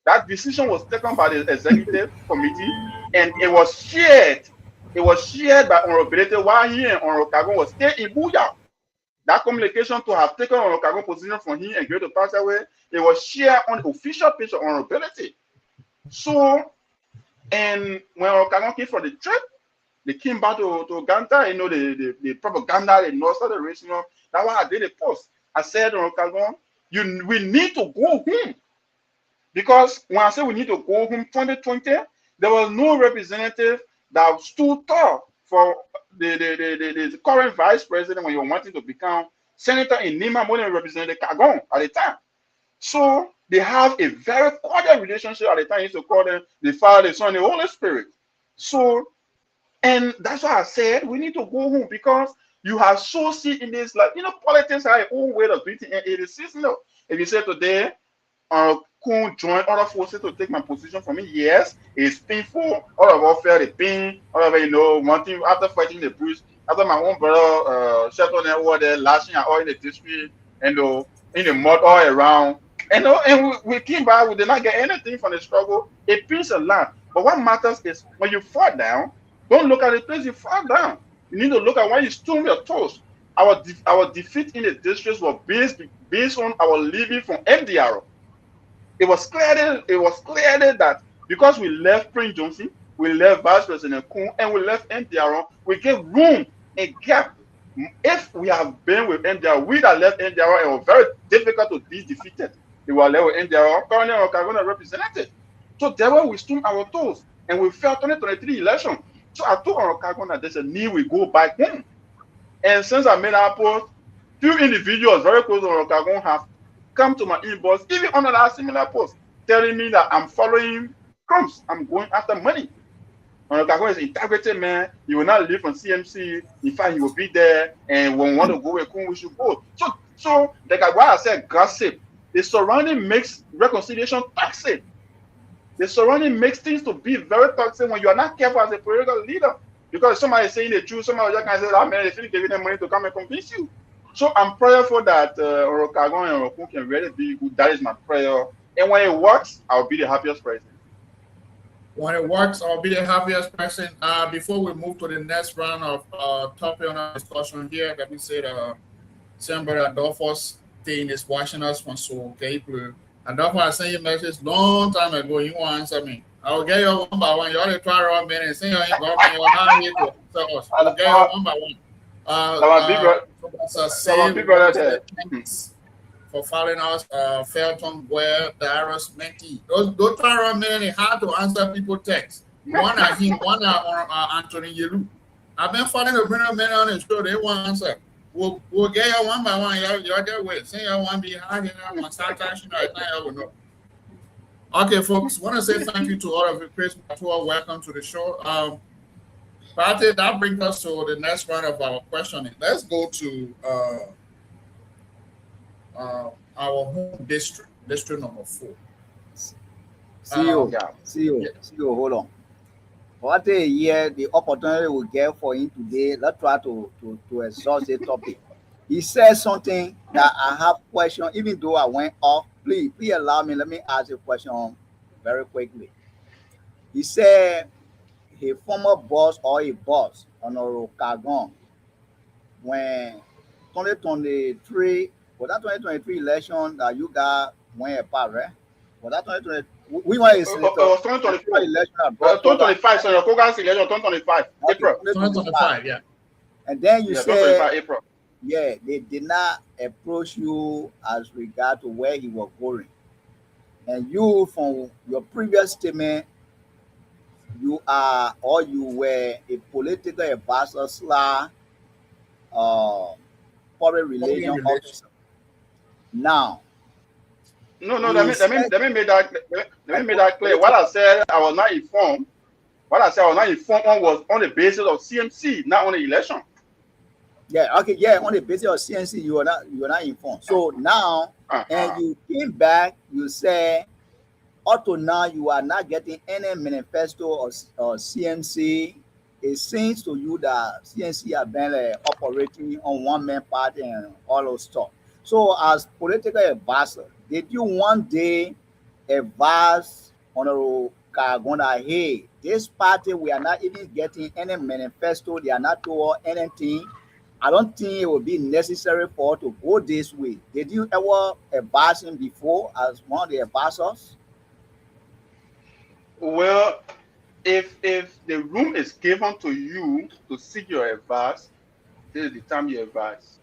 That decision was taken by the executive committee, and it was shared. It was shared by honorability while he and Onrokagon was still in Buyao. That communication to have taken Onrokagon position from him and go to pass away, it was shared on the official page of honorability. So, and when Onrokagon came for the trip, they came back to Uganda, you know, the propaganda, the North Side race, you know, that's why I did a post. I said, Onrokagon, we need to go home. Because when I say we need to go home 2020, there was no representative that stood tall for the current vice president when you're wanting to become senator in Nima, more than Representative Kagon at the time. So they have a very cordial relationship at the time. I used to call them the Father, the Son, the Holy Spirit. So, and that's why I said we need to go home because you have so seen in this, like, you know, politics are an old way of doing it in 86. You know, if you say today, could join other forces to take my position from me. Yes, it's painful. All of us felt the pain. All of it, you know, wanting after fighting the bush, after my own brother shelter over there, lashing out all in the district, and in the mud all around. And we came back, we did not get anything from the struggle. It means a lot. But what matters is when you fall down, don't look at the place you fall down. You need to look at why you stood your toes. Our defeat in the districts was based on our leaving from MDR. It was clear that because we left Prince Johnson, we left Vice President Kun, and we left MDR, we gave room and gap. If we have been with MDR, we that left MDR, it was very difficult to be defeated. They were left with MDR, currently Onrokagon represented. So there we stood our toes, and we felt 2023 election. So I told Onrokagon that there's a need we go back home. And since I made that post, few individuals very close to Onrokagon have come to my inbox, even under that similar post, telling me that I'm following crumbs. I'm going after money. Onrokagon is an integrity man. He will not leave from CMC. In fact, he will be there. And when we want to go with Kun, we should go. So like why I said gossip, the surrounding makes reconciliation toxic. The surrounding makes things to be very toxic when you are not careful as a political leader. Because somebody is saying the truth, somebody just can say, oh man, they feel giving them money to come and convince you. So I'm prayerful that Onrokagon and Onrokun can really be good. That is my prayer. And when it works, I'll be the happiest person. When it works, I'll be the happiest person. Before we move to the next round of topic on our discussion here, let me say that somebody Adolphus thing is watching us from so April. Adolphus, I sent you a message long time ago. You want to answer me? I'll get you one by one. You already try around me and say you're not here to tell us. I'll get you one by one. For following us, Felton, Ware, Darius, Menky. Those try around me and it's hard to answer people text. One at him, one at Anthony Yelu. I've been following the Bruno men on the show. They want answer. We'll get you one by one. You're there with. Say you want behind you. Want start touching right now. You will know. Okay, folks. Want to say thank you to all of you. Chris, welcome to the show. Patty, that brings us to the next round of our questioning. Let's go to our home district number 4. CEO, hold on. What a year the opportunity we get for him today. Let's try to exhaust the topic. He said something that I have question, even though I went off. Please allow me. Let me ask a question very quickly. He said a former boss or a boss on Kagon when 2023 was that 2023 election that you got went apart, right? Was that 2020? We want to it was 2025 election. 2025, so your Kogan's election 2025 April. 2025, yeah. And then you said April. Yeah, they did not approach you as regard to where he was going. And you, from your previous statement, you are or you were a political advisor / public relation officer. Now, no. Let me make that clear. What I said, I was not informed. What I said, I was not informed on was on the basis of CMC, not on the election. Yeah, okay, yeah. On the basis of CMC, you are not informed. So now, and you came back, you say, up to now, you are not getting any manifesto or CMC. It seems to you that CNC have been operating on one-man party and all those stuff. So, as political advisor, did you one day advise Honorable Kagona, hey, this party, we are not even getting any manifesto, they are not doing anything. I don't think it would be necessary for us to go this way. Did you ever advise him before as one of the advisors? Well, if the room is given to you to seek your advice, this is the time you advise.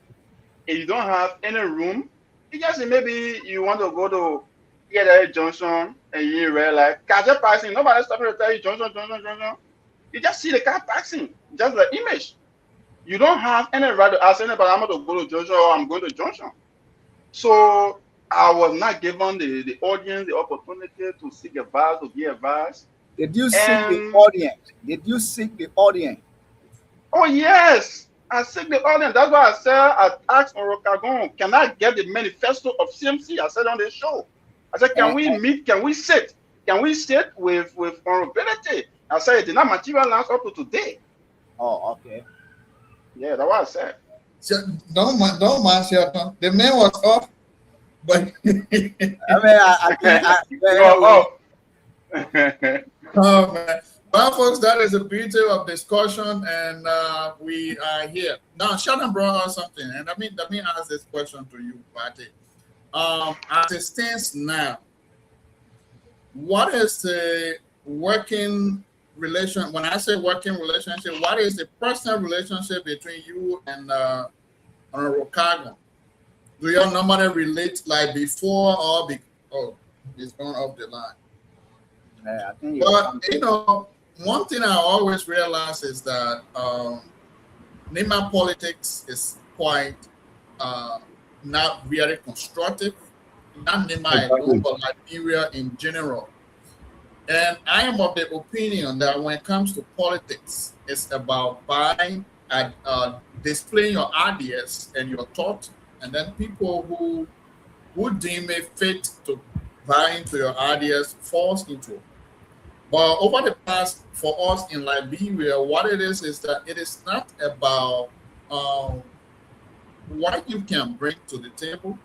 If you don't have any room, you just say maybe you want to go to get a Johnson and you realize car passing. Nobody stopping to tell you Johnson. You just see the car passing, just the image. You don't have any right to ask anybody, I'm going to go to Johnson or I'm going to Johnson. So I was not given the audience the opportunity to seek advice, to give advice. Did you seek the audience? Did you seek the audience? Oh, yes. I seek the audience. That's why I said, I asked Orokagon, can I get the manifesto of CMC? I said on the show. I said, can we meet? Can we sit? Can we sit with vulnerability? I said, it did not materialize up to today. Oh, okay. Yeah, that's what I said. So, don't mind, Shelton. The man was off, but oh man. Well, folks, that is the beauty of discussion, and we are here now. Shelton brought us something, and let me ask this question to you, Patty. As it stands now, what is the working relation? When I say working relationship, what is the personal relationship between you and Honorable Kagon? Do you normally relate like before or it's going off the line? Yeah, I think but one thing I always realize is that Nima politics is quite not very constructive. Not Nima alone, but Liberia in general. And I am of the opinion that when it comes to politics, it's about buying and displaying your ideas and your thought, and then people who deem it fit to buy into your ideas falls into it. But over the past, for us in Liberia, what it is that it is not about what you can bring to the table,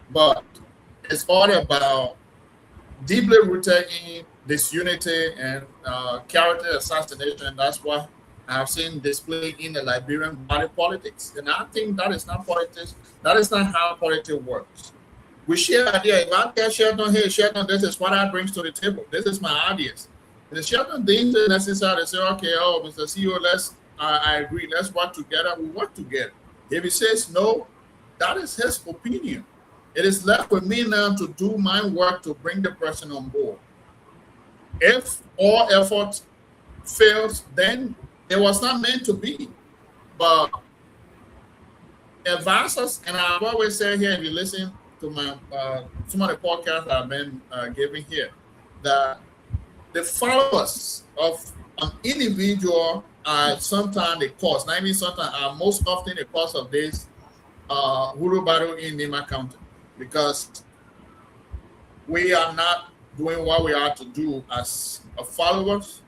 but it's all about deeply rooted in disunity and character assassination. That's what I've seen displayed in the Liberian body politics. And I think that is not politics. That is not how politics works. We share ideas. If I tell Shelton, hey, Shelton, this is what I bring to the table. This is my ideas. And the Shelton deems it necessary to say, okay, Mr. CEO, I agree. Let's work together. We work together. If he says no, that is his opinion. It is left with me now to do my work to bring the person on board. If all effort fails, then it was not meant to be. But advisors, and I've always said here, if you listen to my some of the podcasts I've been giving here, that the followers of an individual are sometimes the cause, not even sometimes, are most often the cause of this Hulu battle in Nima County, because we are not doing what we are to do as followers.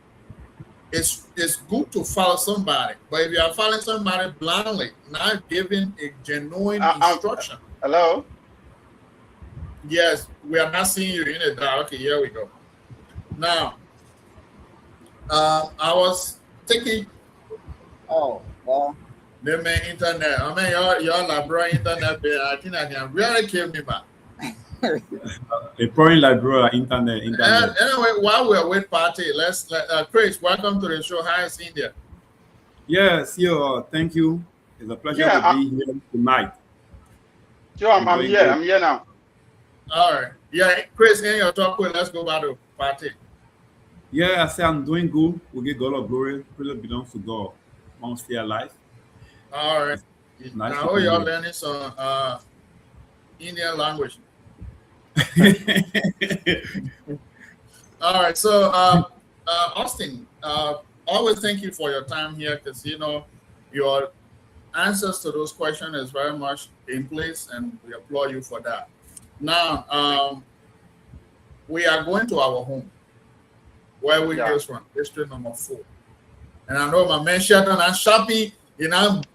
It's good to follow somebody, but if you are following somebody blindly, not giving a genuine instruction. Hello? Yes, we are not seeing you in the dark. Okay, here we go. Now, I was taking Oh, well, the main internet. I mean, your labra internet. I think I can really kill me back. A point like bro, internet. Anyway, while we're with party, Chris, welcome to the show. How is India? Yes, thank you. It's a pleasure to be here tonight. Sure, I'm here. I'm here now. All right. Yeah, Chris, in your talk, let's go back to party. Yeah, I say I'm doing good. We give God of glory. Praise belongs to God. I'm still alive. All right. Nice. I hope you're learning some Indian language. All right. So, Austin, always thank you for your time here, because your answers to those questions is very much in place, and we applaud you for that. Now, we are going to our home, where we just from district number 4, and I know my man Sheldon and Shappy,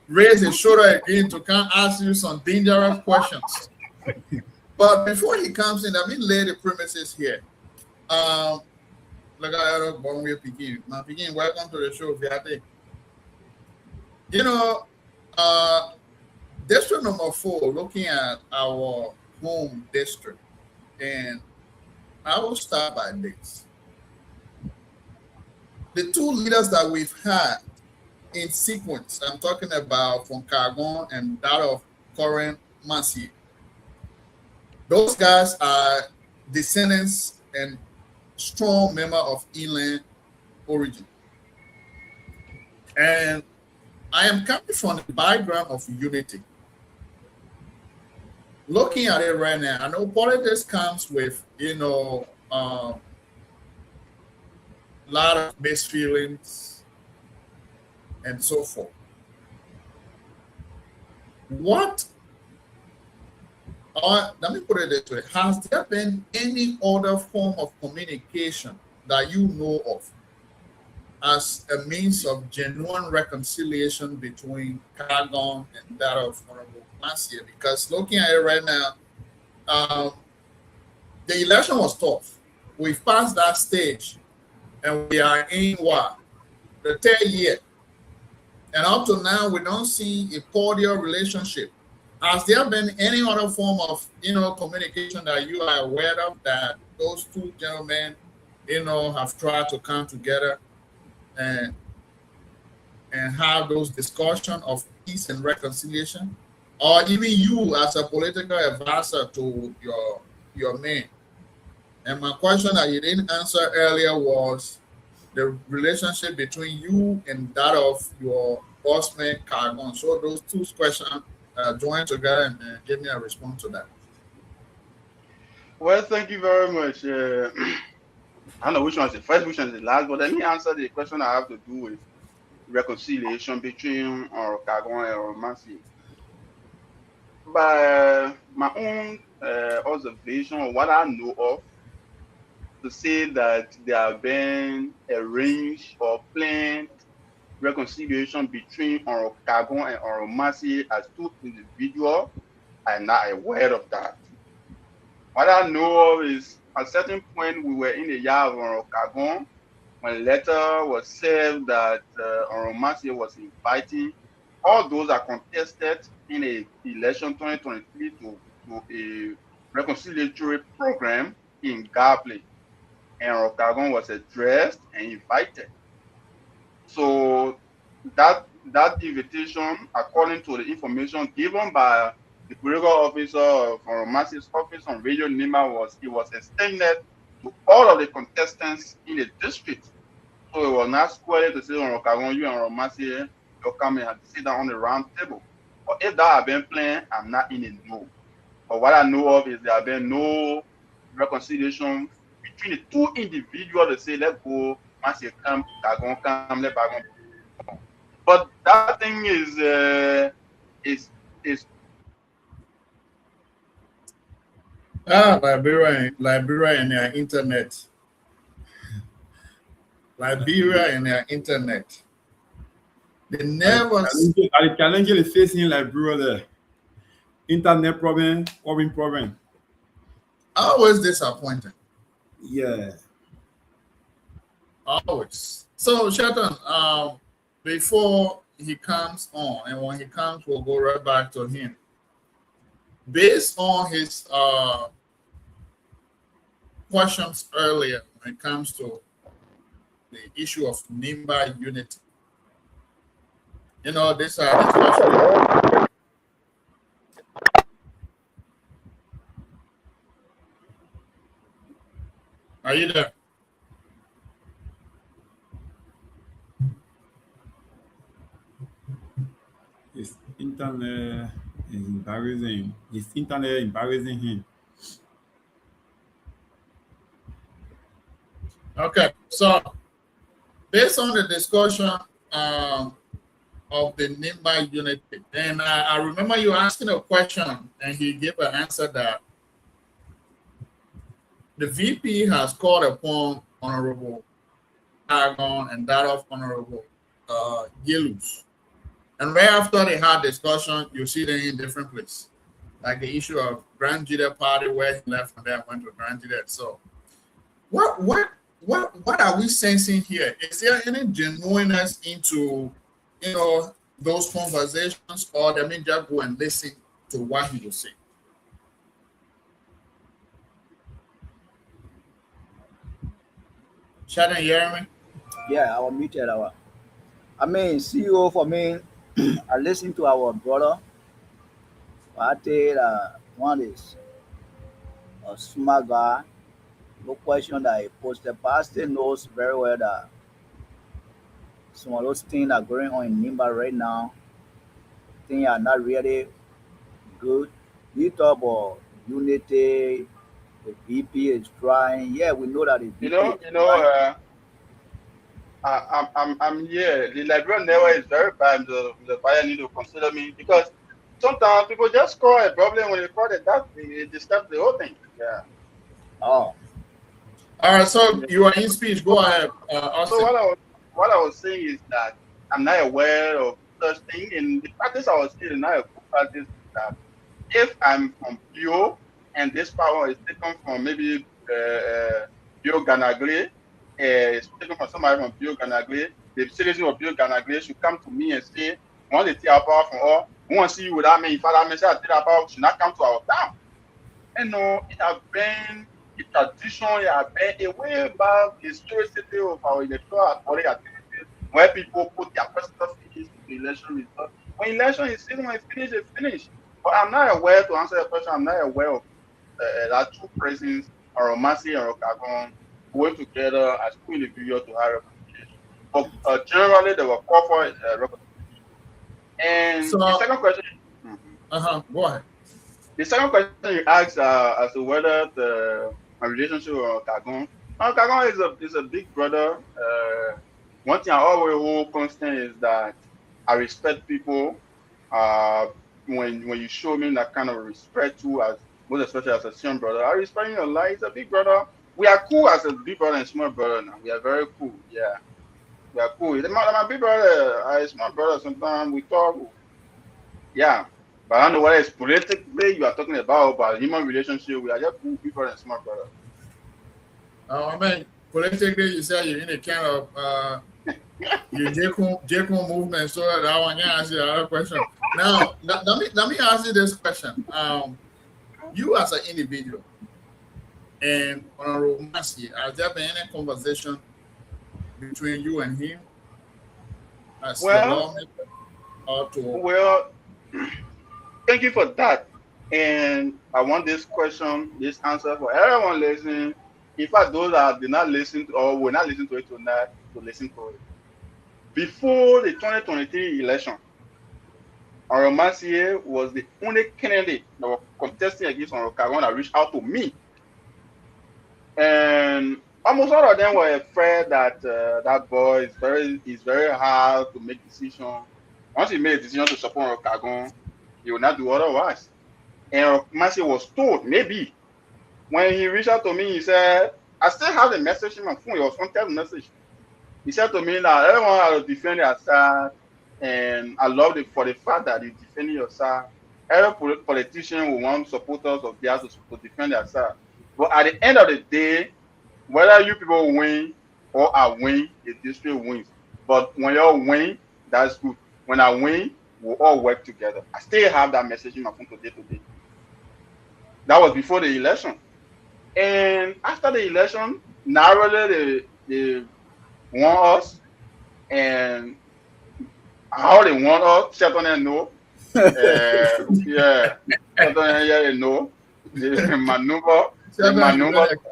raise his shoulder again to come ask you some dangerous questions. But before he comes in, let me lay the premises here. Look at one way begin. Now, begin. Welcome to the show, Viate. District number 4, looking at our home district, and I will start by this. The 2 leaders that we've had in sequence, I'm talking about from Cargon and that of Corin Massey. Those guys are descendants and strong member of inland origin. And I am coming from the background of unity. Looking at it right now, I know politics comes with, lot of misfeelings and so forth. Let me put it this way. Has there been any other form of communication that you know of as a means of genuine reconciliation between Cargon and that of Honorable Massey? Because looking at it right now, the election was tough. We've passed that stage, and we are in the 3rd year. And up to now, we don't see a cordial relationship. Has there been any other form of, communication that you are aware of that those 2 gentlemen, have tried to come together and have those discussions of peace and reconciliation? Or even you as a political advisor to your man? And my question that you didn't answer earlier was the relationship between you and that of your boss man, Cargon. So those 2 questions join together and give me a response to that. Well, thank you very much. I don't know which one is the first, which one is the last, but let me answer the question I have to do with reconciliation between Cargon and Massey. By my own observation, or what I know of, to say that there have been arranged or planned reconciliation between Cargon and Massey as 2 individuals, I'm not aware of that. What I know of is, at a certain point, we were in the yard of Cargon when a letter was served that Massey was inviting all those that contested in the election 2023 to a reconciliatory program in Gapley. And Cargon was addressed and invited. So that invitation, according to the information given by the political officer of Massey's office on Radio Nima, was extended to all of the contestants in the district. So So it was not squarely to say on Rokagon, you and Romasi, you come and sit down on the round table. But if that had been planned, I'm not in the know. But what I know of is there have been no reconciliation between the two individuals to say, let's go, Masi come, Kagon come, let Bagon. But that thing is Liberia and their internet. Liberia and their internet. They never. The challenge is facing Liberia there. Internet problem. Always disappointing. Yeah. Always. So, Shelton, before he comes on, and when he comes, we'll go right back to him. Based on his questions earlier, when it comes to the issue of Nimba unity, you know, this discussion. Are you there? His internet is embarrassing. His internet embarrassing him. Okay, so based on the discussion of the Nimba unity, and I remember you asking a question, and he gave an answer that the VP has called upon Honorable Aragon and that of Honorable Yelus. And right after they had discussion, you see them in different places. Like the issue of Grand Jide Party, where he left and then went to Grand Jide. So what are we sensing here? Is there any genuineness into, you know, those conversations, or they may just go and listen to what he will say? Shannon, you hear me? Yeah, our muted our. I mean, CEO for me, I listen to our brother. I tell one is a smart guy. No question that he posted. Pastor knows very well that some of those things are going on in Nimba right now. Things are not really good. We talk about unity. The VP is trying. Yeah, we know that the VP is trying. I'm here. The Liberian network is very bad. The buyer need to consider me, because sometimes people just call a problem when they call it that it disturbs the whole thing. Yeah. Oh. All right. So you are in speech. Go ahead, Austin. So what I was saying is that I'm not aware of such thing. In the practice I was still not a practice that if I'm from Bio and this power is taken from maybe Bio Ganagre, it's taken from somebody from Bio Ganagre, the citizen of Bio Ganagre should come to me and say, "We want to take our power from all. We want to see you without me. If I say I take our power, should not come to our town." And no, it has been a tradition, it has been a way back historicity of our electoral activities, where people put their personal feelings into election results. When election is finished, when it's finished, it's finished. But I'm not aware, to answer your question, I'm not aware of that two presidents, Oromasi and Rokagon, going together as two individuals to have reconciliation. But generally, they were called for reconciliation. And So, the second question. Go ahead. The second question you asked as to whether my relationship with Kagon. Kagon is a big brother. One thing I always hold constant is that I respect people. When you show me that kind of respect too, as most especially as a senior brother, I respect him a lot. He's a big brother. We are cool as a big brother and small brother now. We are very cool. Yeah, we are cool. My big brother, small brother. Sometimes we talk. Yeah. But I don't know whether it's politically you are talking about human relationship. We are just cool people and smart brother. I mean, politically, you say you're in a kind of you J-Con movement. So that one, yeah, ask you another question. Now, let me ask you this question. You as an individual and Honorable Masi, has there been any conversation between you and him as the lawmaker or to? Well, thank you for that. And I want this answer for everyone listening. In fact, those that did not listen to or will not listen to it tonight, to listen to it. Before the 2023 election, Massier was the only candidate that was contesting against Kagon that reached out to me. And almost all of them were afraid that that boy is very hard to make decisions. Once he made a decision to support Kagon, he will not do otherwise. And Massier was told, maybe, when he reached out to me, he said, I still have the message in my phone. It was on text message. He said to me that everyone has to defend their side, and I love it for the fact that you defend your side. Every politician will want supporters of theirs to defend their side. But at the end of the day, whether you people win or I win, the district wins. But when you win, that's good. When I win, we'll all work together. I still have that message in my phone today. That was before the election. And after the election, narrowly they want us, and how they want us, Shelton no. Yeah, Shelton no. The maneuver.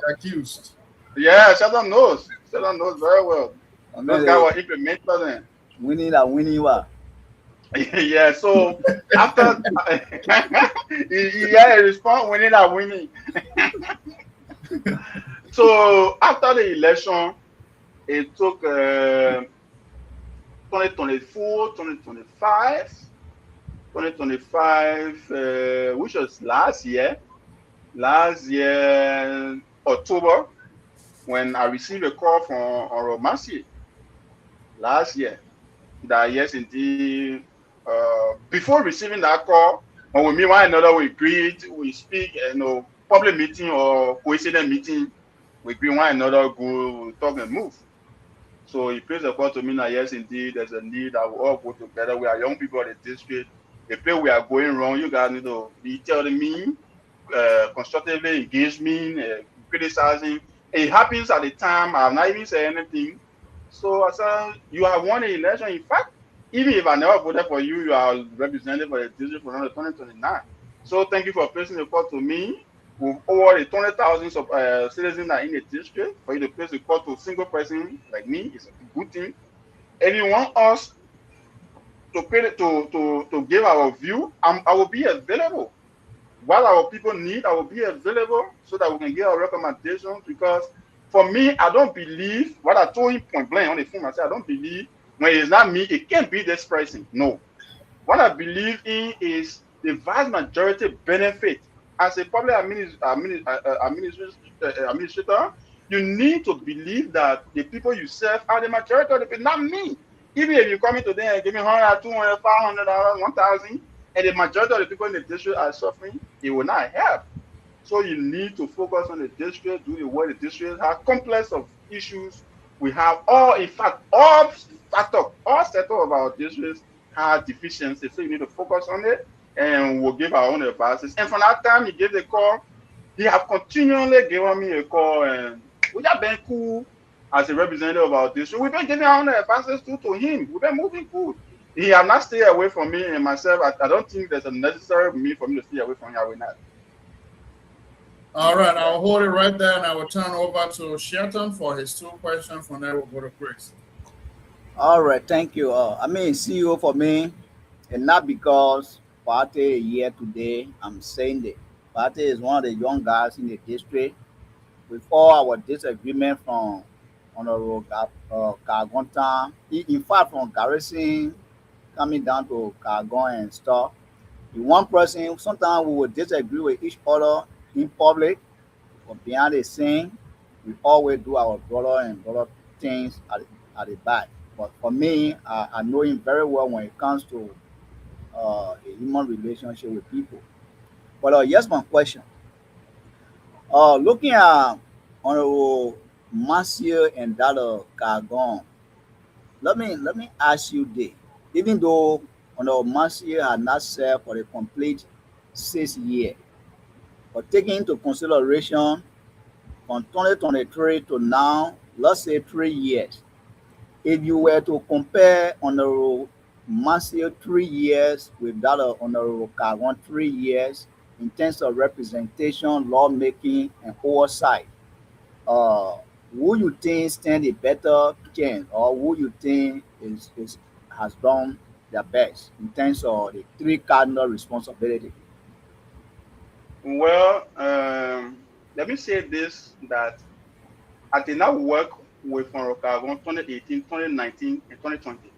Accused. Yeah, Shelton knows. Shelton knows very well. Those guys were implemented then. Winning la winning wa. Yeah, so after he had a response, winning la winning. So after the election, it took 2024, 2025, which was last year October, when I received a call from Romancy last year that yes indeed, before receiving that call, when we meet one another, we greet, we speak, public meeting or coincident meeting, we greet one another, go, we talk and move. So he placed a call to me that yes, indeed, there's a need that we all go together. We are young people in the district. The place we are going wrong, you guys need to be telling me, constructively engage me, criticizing. It happens at the time, I've not even said anything. So I said, you have won the election. In fact, even if I never voted for you, you are represented for the district for another 2029. So thank you for placing the call to me. With over the 20,000 citizens that are in the district, for you to place a call to a single person like me is a good thing. And you want us to give our view, I will be available. What our people need, I will be available so that we can get our recommendations. Because for me, I don't believe what I told him point blank on the phone. I said, I don't believe when it's not me, it can't be this person. No. What I believe in is the vast majority benefit. As a public administrator, you need to believe that the people you serve are the majority of the people, not me. Even if you come in today and give me 100, 200, 500, 1,000, and the majority of the people in the district are suffering, it will not help. So you need to focus on the district, do the work. The district has complex of issues. We have all sector of our districts have deficiencies. So you need to focus on it, and we'll give our own advices. And from that time he gave the call, he have continually given me a call, and we have been cool as a representative of our district. We've been giving our own advices to him. We've been moving good. He have not stayed away from me and myself. I don't think there's a necessary for me to stay away from him. I will not. All right, I'll hold it right there, and I will turn over to Shelton for his 2 questions. From there, we'll go to Chris. All right, thank you. CEO for me, and not because Party here today, I'm saying that Party is one of the young guys in the district. With all our disagreement from Honorable Kagontan, in fact, from Garrison coming down to Kagon and stuff. The one person, sometimes we will disagree with each other in public, but behind the scene, we always do our brother and brother things at the back. But for me, I know him very well when it comes to a human relationship with people. But here's my question. Looking at Honorable Monsieur and Dada Kagon, let me ask you this. Even though Honorable Monsieur had not served for a complete 6 years, but taking into consideration from 2023 to now, let's say 3 years, if you were to compare Honorable Monsieur 3 years with that of Honorable Kagon 3 years in terms of representation, lawmaking, and oversight, who you think stand a better chance, or who you think is has done their best in terms of the three cardinal responsibility? Well, let me say this, that I did not work with Orokagon 2018, 2019, and 2020.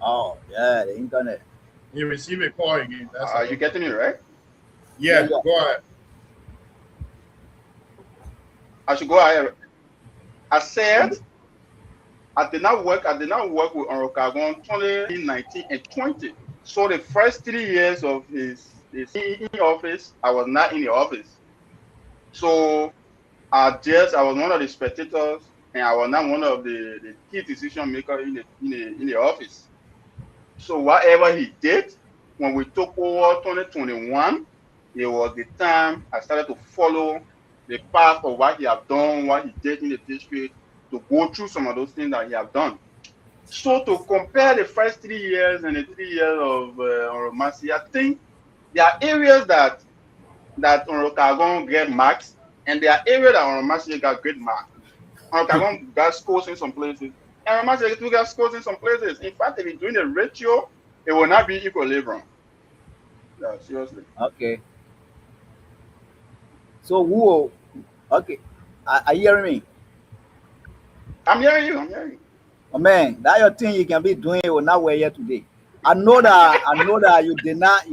Oh yeah, the internet. You receive a call again. That's Are you getting me right? Yeah, Yeah. go ahead. I should go ahead. I said I did not work with Orokagon 2019 and 20. So the first 3 years of his in office, I was not in the office. So I was one of the spectators, and I was not one of the key decision makers in the office. So whatever he did, when we took over 2021, it was the time I started to follow the path of what he have done, what he did in the district, to go through some of those things that he have done. So to compare the first 3 years and the 3 years of Oromasi, I think there are areas that Orokagon get marks, and there are areas that Oromasi got great marks. Orokagon got scores in some places, and Oromasi too got scores in some places. In fact, if you're doing the ratio, it will not be equilibrium. Yeah, seriously. Okay. So who? Okay, are you hearing me? I'm hearing you. I'm hearing you. Oh man, that your thing you can be doing it will not wear here today. I know that you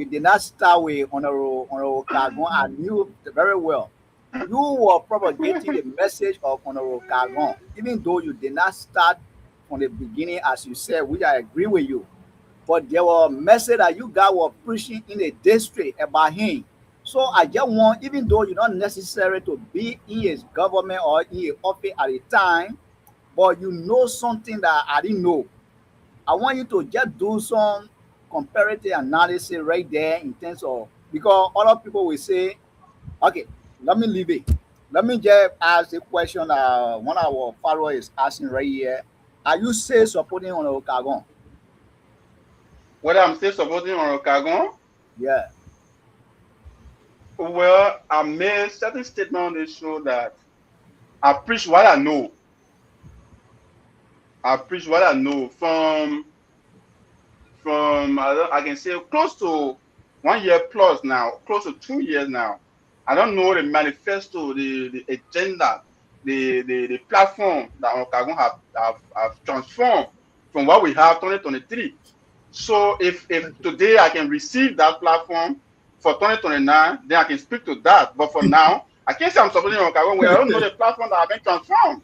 did not start with Honorable Kagon. I knew very well. You were propagating the message of Honorable Kagon, even though you did not start from the beginning, as you said, which I agree with you. But there were message that you guys were preaching in the district about him. So I just want, even though you're not necessary to be in his government or in his office at the time, but you know something that I didn't know. I want you to just do some comparative analysis right there in terms of, because other people will say, okay, let me leave it. Let me just ask a question that one of our followers is asking right here. Are you still supporting on Okagon? Whether I'm still supporting Orokagon? Yeah. Well, I made certain statement on this show that I preach what I know. I preach what I know from I can say close to 1 year plus now, close to 2 years now. I don't know the manifesto, the agenda, the platform that Okagon have transformed from what we have 2023. So if today I can receive that platform for 2029, then I can speak to that. But for now, I can't say I'm supporting Okagon where I don't know the platform that have been transformed.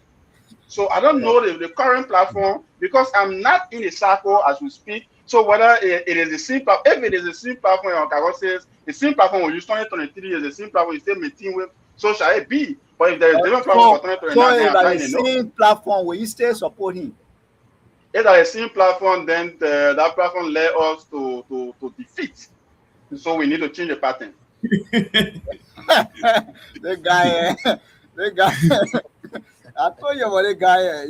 So I don't know the current platform because I'm not in the circle as we speak. So whether it is the same platform, if it is the same platform, Okagon says the same platform we use 2023 is the same platform you still maintain with, so shall it be. But if there is a different platform for 2029, then I'm not in the know. Same platform, will you still support him? If there is the same platform, then that platform led us to defeat. So we need to change the pattern. The guy, I told you about the guy.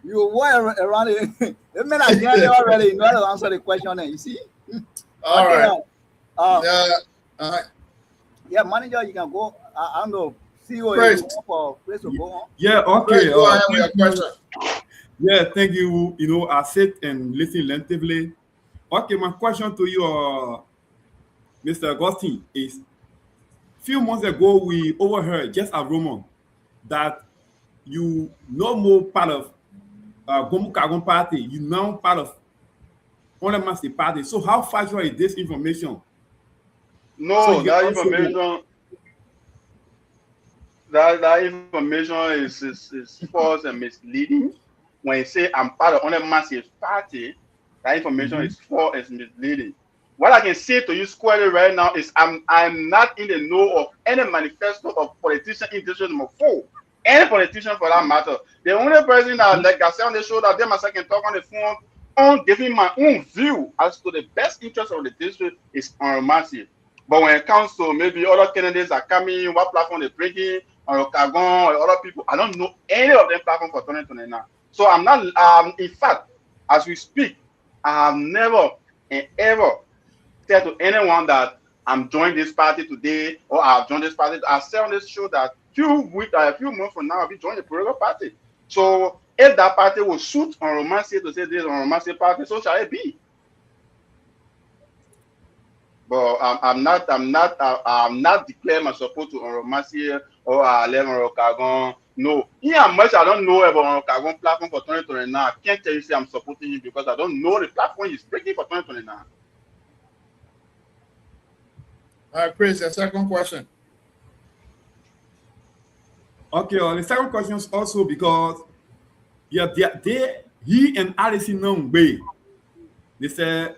You were around it. The man I get already. You know how to answer the question. You see? All okay, right. Yeah, manager, you can go. I don't know. CEO Praise. for place to go on. Yeah, okay. Praise, go ahead with your question. Yeah, thank you. You know, I sit and listen attentively. Okay, my question to you, Mr. Augustine, is few months ago we overheard just a rumor that you no more part of Gomu Kagon party, you now part of Only party. So how factual is this information? No, So that information. That information is false and misleading. When you say I'm part of only massive party, that information is false and misleading. What I can say to you squarely right now is I'm not in the know of any manifesto of politician in district number 4. Any politician for that matter. The only person that like I said on the show that them as I can talk on the phone on giving my own view as to the best interest of the district is massive. But when it comes to maybe other candidates are coming, what platform they bring in, or Kagon or other people, I don't know any of them platform for 2029. So I'm not in fact, as we speak, I have never and ever said to anyone that I'm joining this party today or I've joined this party. I said on this show that few months from now, I'll be joining the political party. So if that party will suit on Romancy to say this on Romancy party, so shall it be. But I'm not declaring my support to Romancy or Alem or Kagon. No, how much I don't know about Kagon platform for 2029. I can't tell you say I'm supporting him because I don't know the platform he's breaking for 2029. All right, Chris, the second question. Okay, the second question is also because he and Allison Nongbe, they said,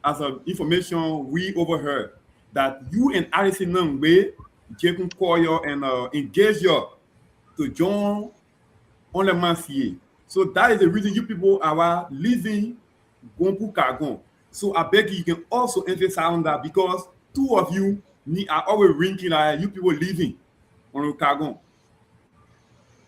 as of information we overheard, that you and Allison Nongbe, Jacob Koyo, and engage you to join on the Mansier. So that is the reason you people are leaving Gompu Kagon. So I beg you can also emphasize on that because two of you are always ringing like you people leaving on Kagon.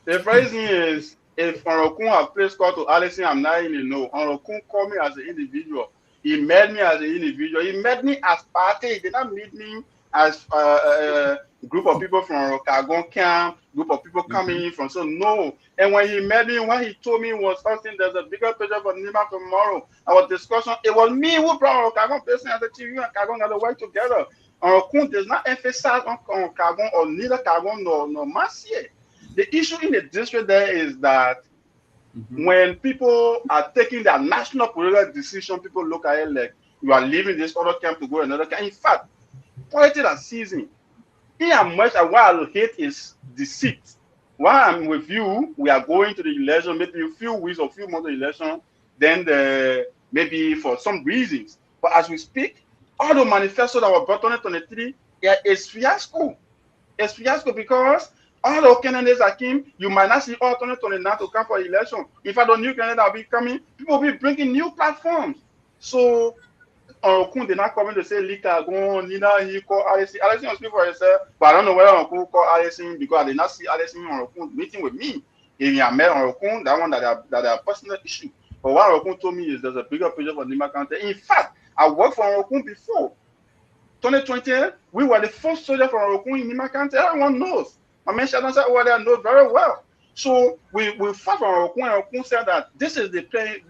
The first thing is, if Onrokun have placed call to Allison, I'm not even know. Onrokun called me as an individual. He met me as an individual. He met me as party. He did not meet me as a group of people from Kagon camp, group of people coming in from. So no. And when he met me, what he told me was something. There's a bigger picture for Nima tomorrow. Our discussion. It was me who brought Kagon person as a TV and Kagon got to work together. Onrokun does not emphasize on Kagon or neither Kagon nor Massier. The issue in the district there is that when people are taking their national political decision, people look at it like you are leaving this other camp to go another camp. In fact, politics are seizing. Here much as what I hate is deceit. While I'm with you, we are going to the election, maybe a few weeks or a few months of election, then maybe for some reasons. But as we speak, all the manifesto that were brought on 2023 is fiasco. It's fiasco because all the candidates that came, you might not see all 2029 to come for election. In fact, the new candidates that will be coming, people will be bringing new platforms. So, Okun did not come in to say, Lika, go, Nina, he called Alison. Alison will speak for herself, but I don't know whether Okun called Alison because I did not see Alison on Okun meeting with me. If you met on Okun, that one that are personal issue. But what Okun told me is there's a bigger picture for Nima County. In fact, I worked for Okun before. 2020, we were the first soldier for Okun in Nima County. Everyone knows. My man Shadow said over there knows very well. So we fought for Okun, and Okun said that this is the tree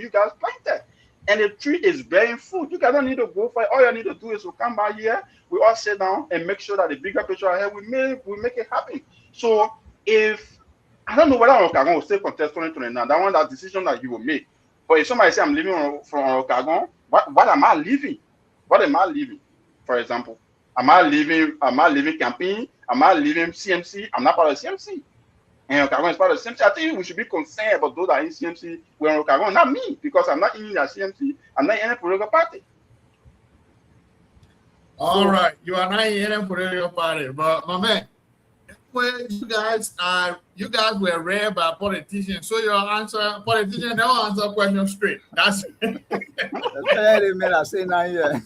you guys planted. And the tree is bearing fruit. You guys don't need to go for it. All you need to do is to come by here. We all sit down and make sure that the bigger picture ahead, we make it happen. So if I don't know whether Okagon will still contest 2029, that decision that you will make. But if somebody say I'm leaving from Okagon, what am I leaving? What am I leaving? For example, am I leaving campaign? Am I leaving CMC? I'm not part of CMC. And Okagon is part of CMC. I think we should be concerned about those that are in CMC when Okagon, not me, because I'm not in the CMC. I'm not in any political party. All right, you are not in any political party, but my man, well, you guys were read by politicians, so your answer, politicians never answer questions straight. That's I say now here.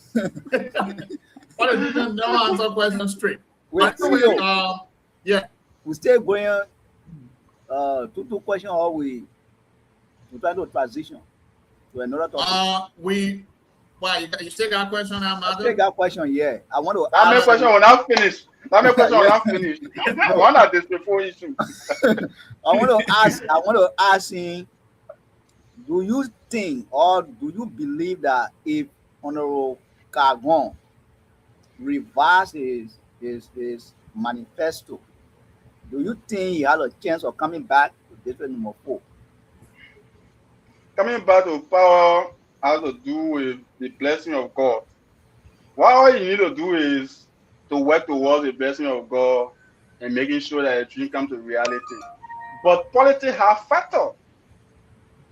Politicians never answer questions straight. We still going two questions, or we try to transition to another topic. You take our question now, madam? Take that question, yeah. I want to ask. That question will not finish. One of this before issue. I want to ask him, do you think or do you believe that if Honorable Kagon reverse his manifesto, do you think he has a chance of coming back to district number 4? Coming back to power has to do with the blessing of God. What all you need to do is to work towards the blessing of God and making sure that the dream comes to reality. But politics have factor.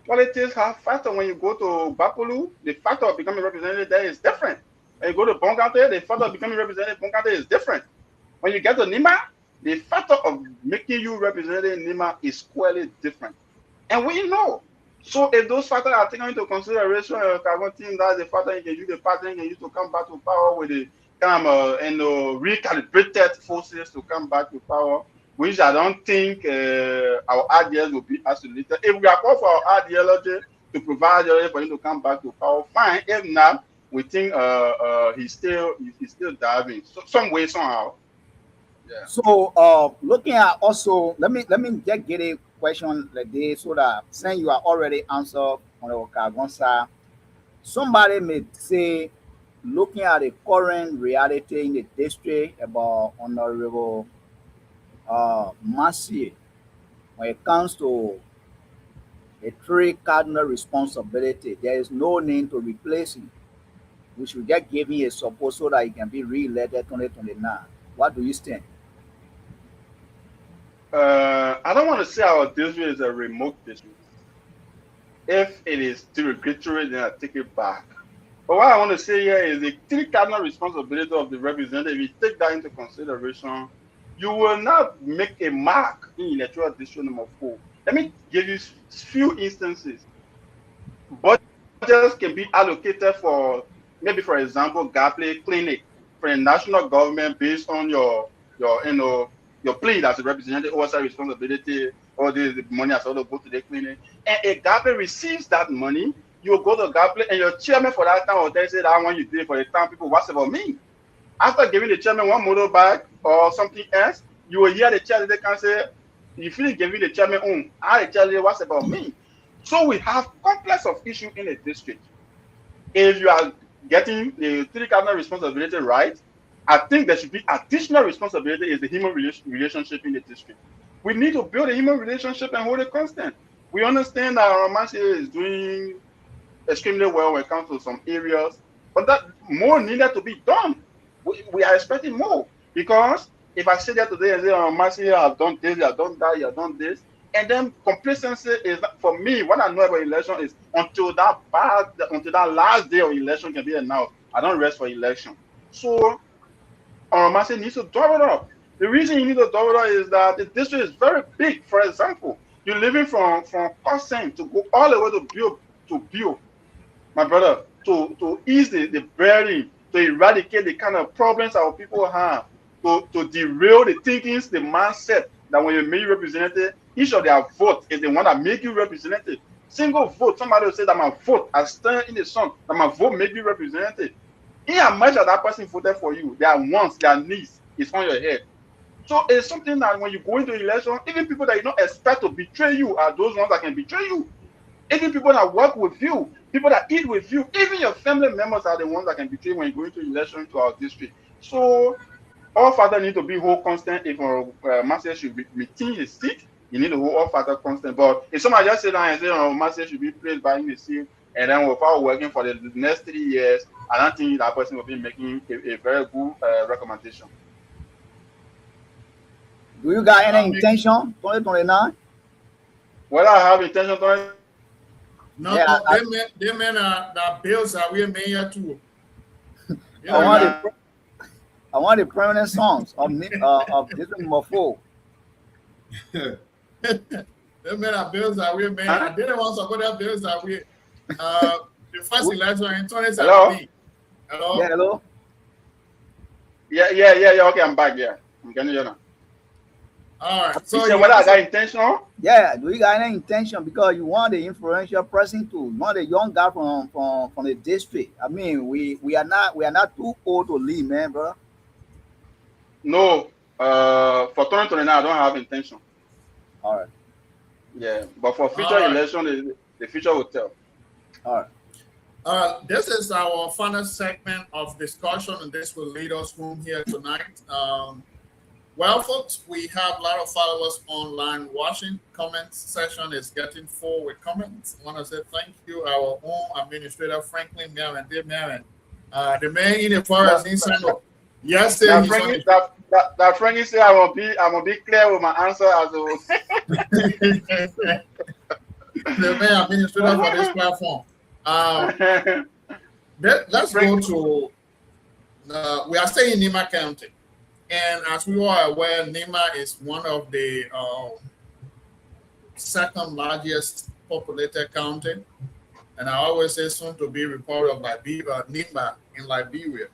Politics have factor. When you go to Bapulu, the factor of becoming representative there is different. When you go to Bongante, the factor of becoming representative Bongante is different. When you get to Nima, the factor of making you representative in Nima is squarely different. And we know. So if those factors are taken into consideration, Kagon team, that's the factor you can use, the pattern you can use to come back to power with the kind of recalibrated forces to come back to power, which I don't think our ideas will be isolated. If we are called for our ideology to provide ideology for him to come back to power, fine. If not, we think he's still diving some way, somehow. Yeah. So looking at also, let me just get a question like this so that since you are already answered on the Okagon side, somebody may say, looking at the current reality in the district about Honorable Mercier, when it comes to the three cardinal responsibility, there is no need to replace him. We should just give him a support so that he can be re-elected 2029. What do you think? I don't want to say our district is a remote district. If it is derogatory, then I take it back. But what I want to say here is the three cardinal responsibility of the representative. If you take that into consideration, you will not make a mark in electoral district number 4. Let me give you few instances. Budgets can be allocated for, maybe for example, Gapley clinic for the national government based on your your plea as a representative oversight responsibility, or the money has also go to the clinic. And a Gapley receives that money, you go to Gapley and your chairman for that town will tell you that I want you to do it for the town people. What's about me? After giving the chairman one motorbike or something else, you will hear the chairman they can say, you feel giving the chairman, I tell you what's about me. So we have complex of issue in the district. If you are getting the three cardinal responsibility right, I think there should be additional responsibility is the human relationship in the district. We need to build a human relationship and hold it constant. We understand that Romancy is doing extremely well when it comes to some areas, but that more needed to be done. We are expecting more, because if I sit there today and say, oh, Mercy, I've done this, I've done that, I've done this, and then complacency is, for me, what I know about election is until that last day of election can be announced, I don't rest for election. So Mercy needs to double up. The reason you need to double up is that the district is very big. For example, you're living from Costain to go all the way to Bio, my brother, to ease the burden, to eradicate the kind of problems our people have, to derail the thinkings, the mindset that when you make representative, each of their vote is the one that make you representative. Single vote, somebody will say that my vote, I stand in the sun, that my vote make you representative. In as much as that person voted for you, their wants, their needs is on your head. So it's something that when you go into election, even people that you don't expect to betray you are those ones that can betray you. Even people that work with you, people that eat with you, even your family members are the ones that can betray when you go into election to our district. So all father need to be whole constant. If Master should retain his seat, you need to hold all father constant. But if somebody just sit down and say, oh, Master should be placed by his seat, and then without working for the next 3 years, I don't think that person will be making a very good recommendation. Do you got any intention 2029? Well, I have intention to. No, Yeah, no, they mean that bills that we made here too. You know, I want the permanent songs of district number 4. they mean that bills that we made. I didn't want to support that bills that we the first election in 2017. Hello? Yeah, hello. Yeah. Okay, I'm back. Yeah, I'm getting you now. All right. So you whether I got intentional? Yeah, do you got any intention, because you want the influential person to, you want a young guy from the district? I mean, we are not too old to leave, man, bro. No, for 2029, I don't have intention. All right. Yeah, but for future election, the future will tell. All right. This is our final segment of discussion, and this will lead us home here tonight. Well, folks, we have a lot of followers online watching. Comment session is getting full with comments. I want to say thank you, our own administrator, Franklin Merriman. Dear Merriman, the man in the forest in Sango. Yes, sir. That Frankie said I will be clear with my answer as well. The man administrator for this platform. Let's go to. We are staying in Nima County. And as we are aware, Nima is one of the second largest populated county. And I always say soon to be Republic of Liberia, Nima in Liberia.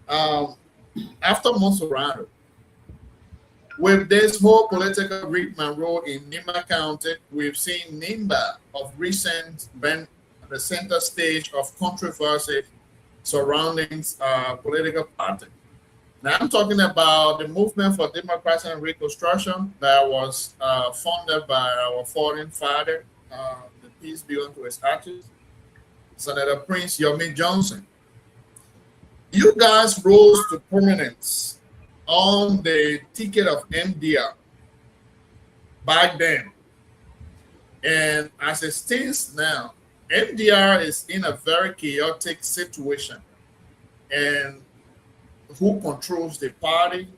After Monserrado, with this whole political rigmarole role in Nima County, we've seen Nima of recent been the center stage of controversy surrounding political party. Now I'm talking about the movement for democracy and reconstruction that was funded by our foreign father, the peace be unto his ashes, Senator Prince Yomi Johnson. You guys rose to prominence on the ticket of MDR back then. And as it stands now, MDR is in a very chaotic situation. And who controls the party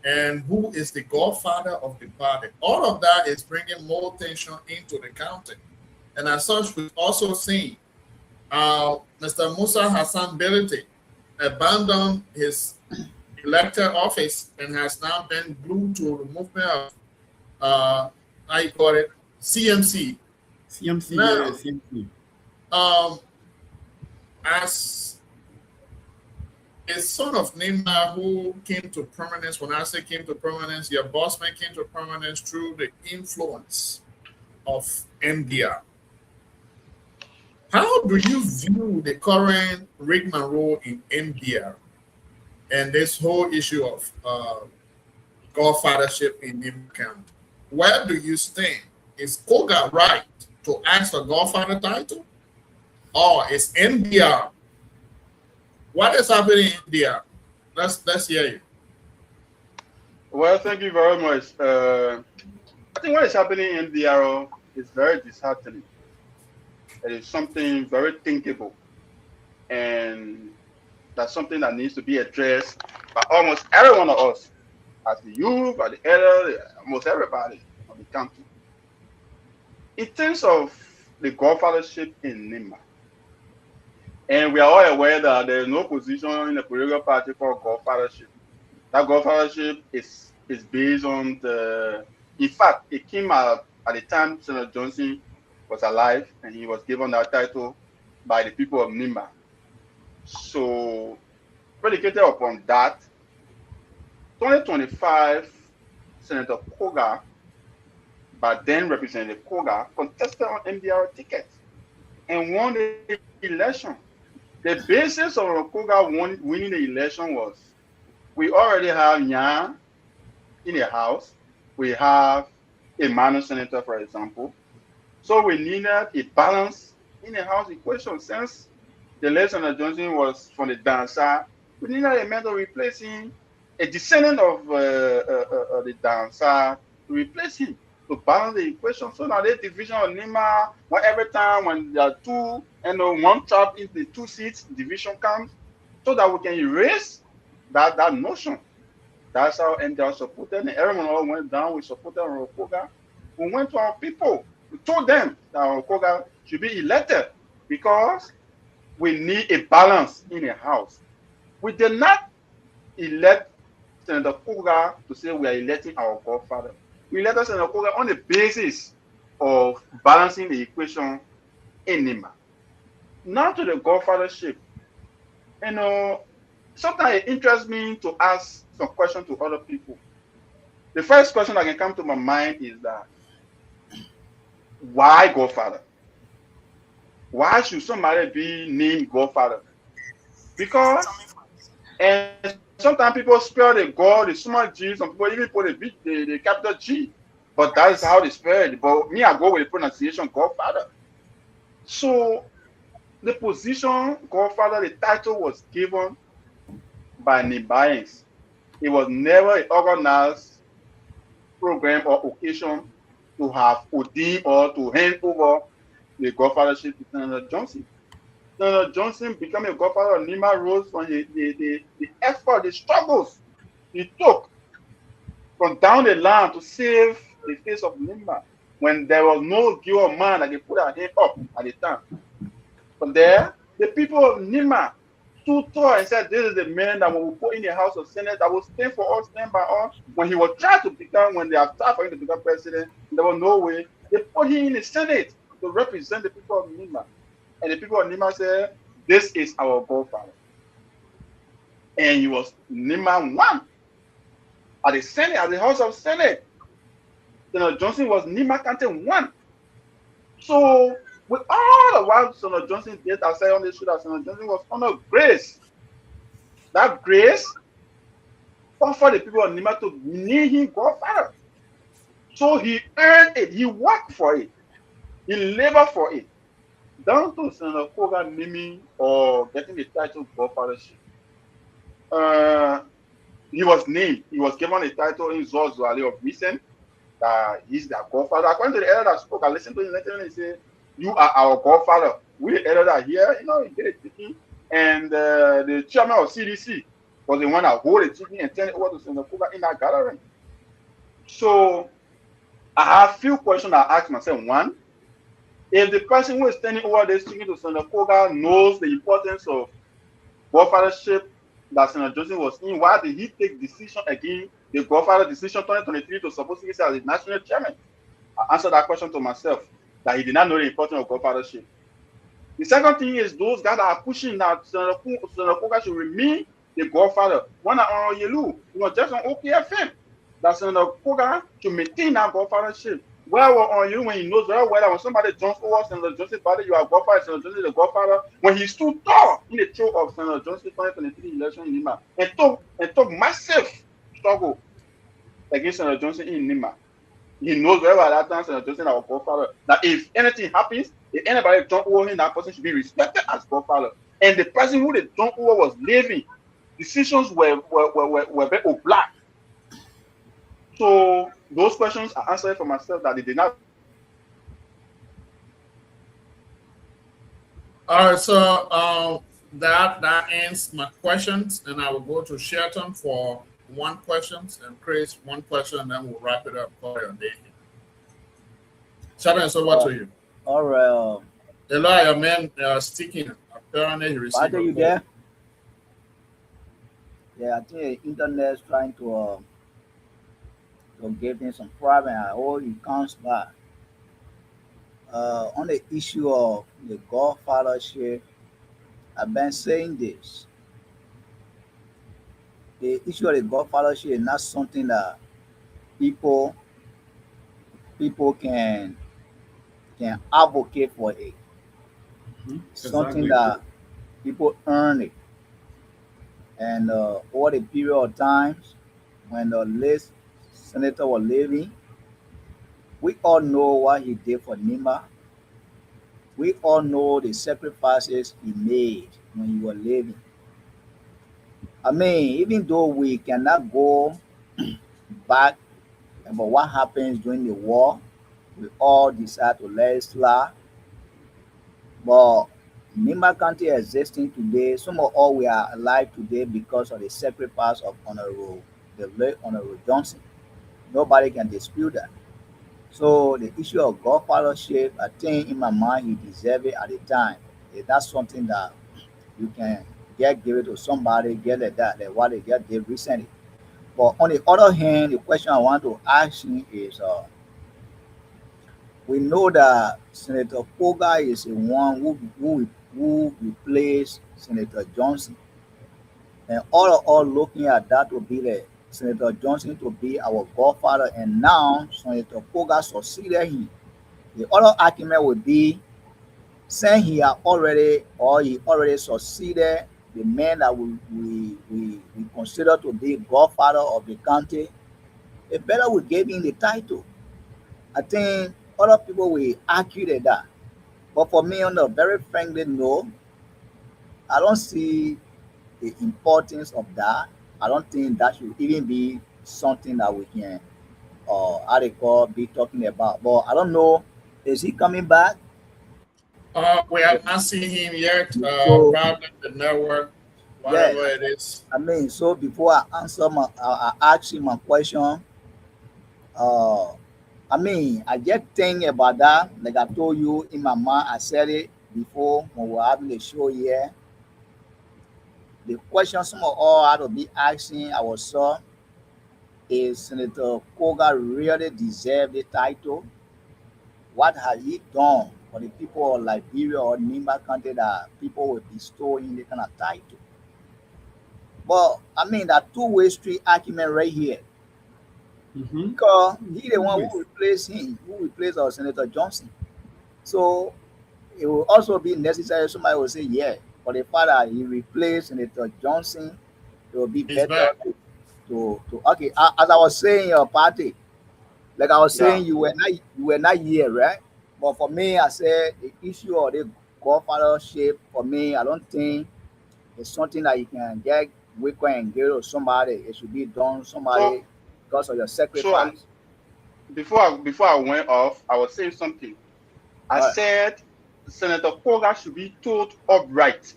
and who is the godfather of the party. All of that is bringing more tension into the county. And as such, we've also seen Mr. Musa Hassan Belete abandoned his elected office and has now been glued to the movement of, how you call it, CMC. CMC, Now, yeah, CMC. As a son of Nima who came to prominence, when I say came to prominence, your boss man came to prominence through the influence of MDR. How do you view the current rigmarole in MDR and this whole issue of godfathership in Nima County? Where do you stand? Is Koga right to ask for godfather title? Or is MDR? What is happening in India? Let's hear you. Well, thank you very much. I think what is happening in DRO is very disheartening. It is something very thinkable, and that's something that needs to be addressed by almost every one of us, as the youth, by the elder, almost everybody of the country. In terms of the godfathership in Nima, and we are all aware that there is no position in the political party called godfathership. That godfathership is based on the. In fact, it came out at the time Senator Johnson was alive, and he was given that title by the people of Nima. So, predicated upon that, 2025, Senator Koga, but then Representative Koga, contested on MDR ticket and won the election. The basis of Koga winning the election was we already have Nya in the House. We have a minor senator, for example. So we needed a balance in the House equation. Since the late Senator Johnson was from the dancer, we needed a man to replace him, a descendant of the dancer to replace him, to balance the equation. So now the division of Nima, when every time when there are two and one trap in the two seats, division comes, so that we can erase that notion. That's how NDR supported, and everyone all went down. We supported Rokoga. We went to our people. We told them that Rokoga should be elected because we need a balance in the House. We did not elect Senator Koga to say we are electing our godfather. We elected Senator Koga on the basis of balancing the equation in Nima. Now to the godfathership. Sometimes it interests me to ask some questions to other people. The first question that can come to my mind is that why godfather? Why should somebody be named godfather? Because, and sometimes people spell the God, the small G, some people even put the capital G, but that is how they spell it. But me, I go with the pronunciation godfather. So the position godfather, the title was given by Nibayans. It was never an organized program or occasion to have ordained or to hand over the godfathership to Senator Johnson. Senator Johnson becoming a godfather of Nima rose from the effort, the struggles he took from down the line to save the face of Nima when there was no girl man that they put her hand up at the time. From there, the people of Nima stood tall and said, this is the man that we will put in the House of Senate that will stand for us, stand by us. When he was trying to become, when they have tried for him to become president, there was no way. They put him in the Senate to represent the people of Nima. And the people of Nima said, this is our godfather. And he was Nima one at the Senate, at the House of Senate. Senator Johnson was Nima County one. So with all the while Senator Johnson did, I said on the show that Senator Johnson was under grace. That grace offered the people of Nima to name him godfather. So he earned it. He worked for it. He labored for it. Down to Senator Koga naming or getting the title godfathership. He was named. He was given a title in Zozwali of recent that he's their godfather. According to the elder that spoke, I listened to him later and he said, "You are our godfather." We the elder that here, he did it speaking. And the chairman of CDC was the one that hold the chicken and turn it over to Senator Koga in that gathering. So I have a few questions I ask myself. One, if the person who is standing over there speaking to Senator Koga knows the importance of godfathership that Senator Johnson was in, why did he take decision against the godfather decision 2023 to suppose to as the national chairman? I answered that question to myself, that he did not know the importance of godfathership. The second thing is those guys that are pushing that Senator Koga should remain the godfather. One on Yelu, just on OPFM, that Senator Koga should maintain that godfathership. Where were on you when he knows very well that when somebody jumps over Senator Johnson body, you are godfather, Senator Johnson the godfather. When he stood tall in the throat of Senator Johnson 2023 election in Nima and took massive struggle against Senator Johnson in Nima. He knows very well that time Senator Johnson our godfather. That if anything happens, if anybody jump over him, that person should be respected as godfather. And the person who they jump over was living. Decisions were very black. So those questions I answered for myself that they did not. All right, so that ends my questions, and I will go to Shelton for one question and Chris one question, and then we'll wrap it up for your day. Shelton, it's over to you. All right. Eli, your man sticking. Apparently, he received. Are you there? Yeah, I think the internet is trying to give him some problem. I hope he comes back. On the issue of the godfathership, I've been saying this. The issue of the godfathership is not something that people can advocate for it. Something that people earn it. And over the period of times when the late senator was living, we all know what he did for Nima. We all know the sacrifices he made when he was living. I mean, even though we cannot go back about what happens during the war, we all decide to let it slide. But Nima County existing today, some of all we are alive today because of the sacrifice of the late Honorable Johnson. Nobody can dispute that. So the issue of godfathership, I think in my mind he deserved it at the time. That's something that you can give it to somebody, get it that what they get did recently. But on the other hand, the question I want to ask him is we know that Senator Koga is the one who replaced Senator Johnson. And all of us looking at that to be the Senator Johnson to be our godfather, and now Senator Koga succeeded him. The other argument would be saying he already succeeded the man that we consider to be godfather of the county. It better we gave him the title. I think other people will argue that. But for me, on a very frankly note, I don't see the importance of that. I don't think that should even be something that we can be talking about. But I don't know, is he coming back? We have not seen him yet. So, Probably the network, whatever it is. I mean, so before I I ask him a question. I mean, I just think about that. Like I told you in my mind, I said it before when we were having the show here. The question some of all had to be asking ourselves is Senator Koga really deserve the title? What has he done for the people of Liberia or Nimba County that people will bestow in the kind of title? But I mean that two-way street argument right here. Because he the one who replaced our Senator Johnson. So it will also be necessary. Somebody will say, yeah, for the fact that he replaced Senator Johnson, it will be better to okay. As I was saying, your party, like I was Yeah. saying, you were not here, right? But for me, I said the issue of the godfathership for me, I don't think it's something that you can get wicked and get to somebody. It should be done So somebody because of your so sacrifice. before I went off, I was saying something. I Right. said Senator Koga should be told upright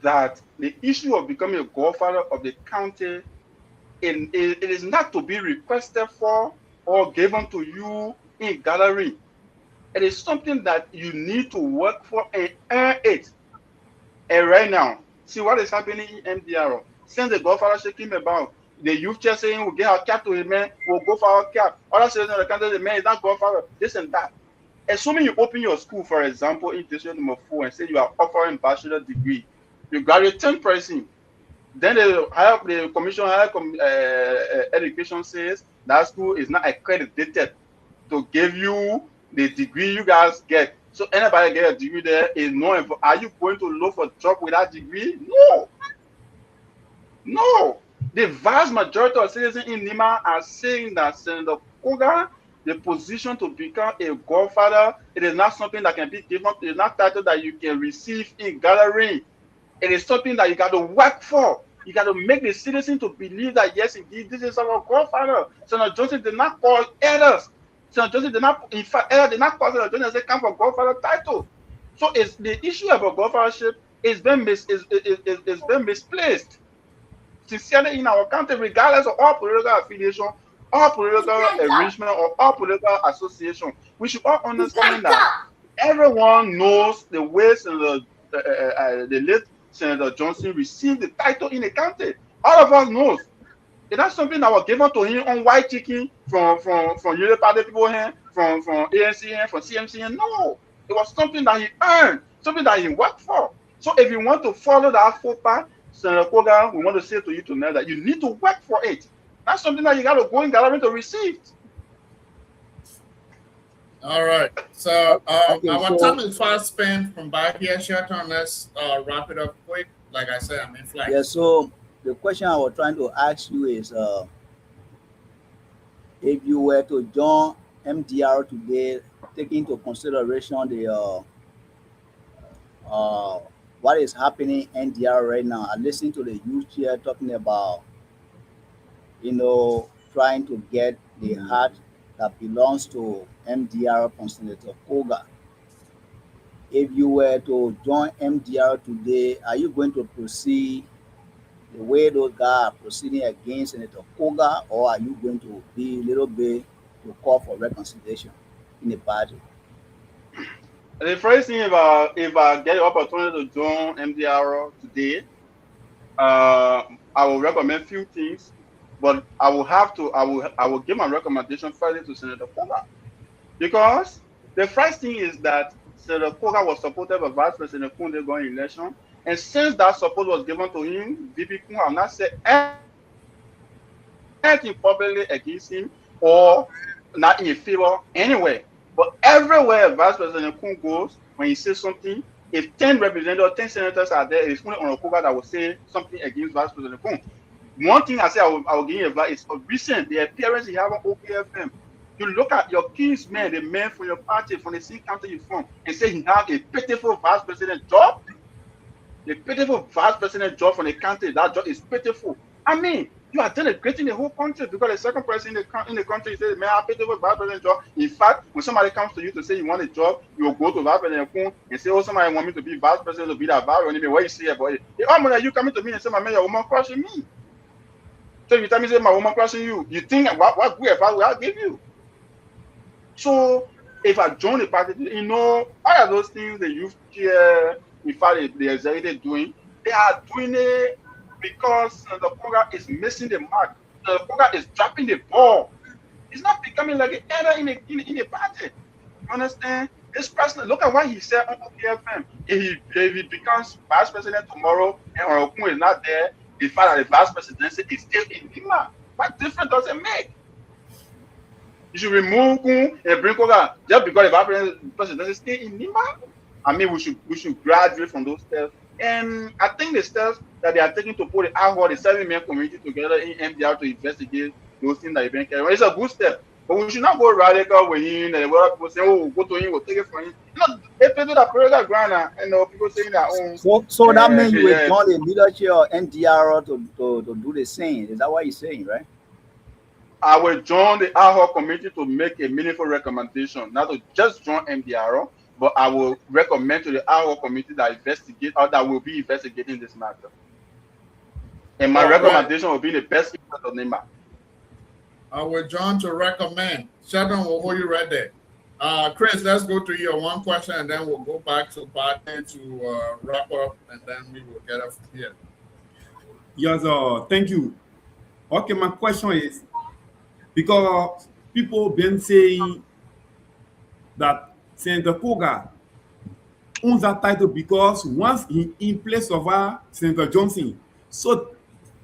that the issue of becoming a godfather of the county, it is not to be requested for or given to you in gallery. It is something that you need to work for and earn it. And right now, see what is happening in MDR. Since the godfather came about, the youth just saying we'll get our cap to a man, we'll go for our cap. Other citizens of the country, the man is not godfather, this and that. Assuming you open your school, for example, in district number 4 and say you are offering bachelor degree, you graduate 10%. Then the commission higher education says that school is not accredited to give you the degree you guys get. So anybody get a degree there is no. Are you going to look for a job with that degree? No, no. The vast majority of citizens in Nima are saying that Senator Koga, the position to become a godfather, it is not something that can be given. It is not title that you can receive in gallery. It is something that you got to work for. You got to make the citizen to believe that yes, indeed, this is our godfather. Senator Joseph did not call elders. Senator Joseph did not, in fact, elders did not call Senator Joseph and say come for godfather title. So it's the issue about godfathership is been misplaced. Sincerely, in our country, regardless of all political affiliation, all political arrangement, or all political association, we should all understand that everyone knows the ways and the late Senator Johnson received the title in the county. All of us knows. It's not something that was given to him on white chicken from Unity Party people here, from ANC here, from CMC here. No, it was something that he earned, something that he worked for. So if you want to follow that faux pas, Senator Koga, we want to say to you tonight that you need to work for it. That's something that you got to go in gallery to receive. All right. So Okay, our so time is fast spent from back here, Shelton. Let's wrap it up quick. Like I said, I'm in flight. yeah, so the question I was trying to ask you is if you were to join MDR today, take into consideration the what is happening in NDR right now. I listened to the youth here talking about, trying to get the heart that belongs to MDR from Senator Koga. If you were to join MDR today, are you going to proceed the way those guys are proceeding against Senator Koga, or are you going to be a little bit to call for reconciliation in the party? The first thing, if I get the opportunity to join MDR today, I will recommend few things, but I will give my recommendation first to Senator Koga, because the first thing is that Senator Koga was supported by Vice President Kunde going election, and since that support was given to him, VP Kun have not said anything publicly against him or not in favor anywhere. But everywhere Vice President Kun goes, when he says something, if 10 representatives, 10 senators are there, it's only on Koga that will say something against Vice President Kun. One thing I say I will give you advice is recent the appearance he have on OKFM. You look at your kinsman, the man from your party, from the same country you're from, and say he have a pitiful vice president job. The pitiful vice president job from the country, that job is pitiful. I mean, you are denigrating the whole country because the second person in the country says, man, I have a pitiful vice president job. In fact, when somebody comes to you to say you want a job, you will go to Vice President Kun and say, oh, somebody want me to be vice president to be that vice president. What you say about it? You coming to me and say, my man, your woman crushing me. So you tell me, say, my woman crushing you, you think what good advice will I give you? So if I join the party, all of those things the youth here, in fact, the executive doing, they are doing it because the Koga is missing the mark. The Koga is dropping the ball. He's not becoming like an elder in the party. You understand? This person, look at what he said on OKFM. If he becomes vice president tomorrow and Orokun is not there, the fact that the vice presidency is still in Lima. What difference does it make? You should remove Kun and bring Koga just because the vice presidency stay in Lima. I mean, we should graduate from those steps. And I think the steps that they are taking to put the AHO, the 7-man community together in MDR to investigate those things that have been carried. It's a good step. But we should not go radical with him and what people say, oh, go to him, we'll take it from him. No, if they do that parallel ground, people saying that, oh, So that means you will yeah, join the leadership of NDR to do the same. Is that what you're saying, right? I will join the AHO committee to make a meaningful recommendation, not to just join MDR, but I will recommend to the AHO committee that investigate or that will be investigating this matter. And my recommendation will be the best interest of NEMA. I will join to recommend. Sheldon will hold you right there. Chris, let's go to your one question and then we'll go back to Party to wrap up and then we will get up from here. Yes, thank you. Okay, my question is, because people been saying that Senator Koga owns that title because once he in place of Senator Johnson, so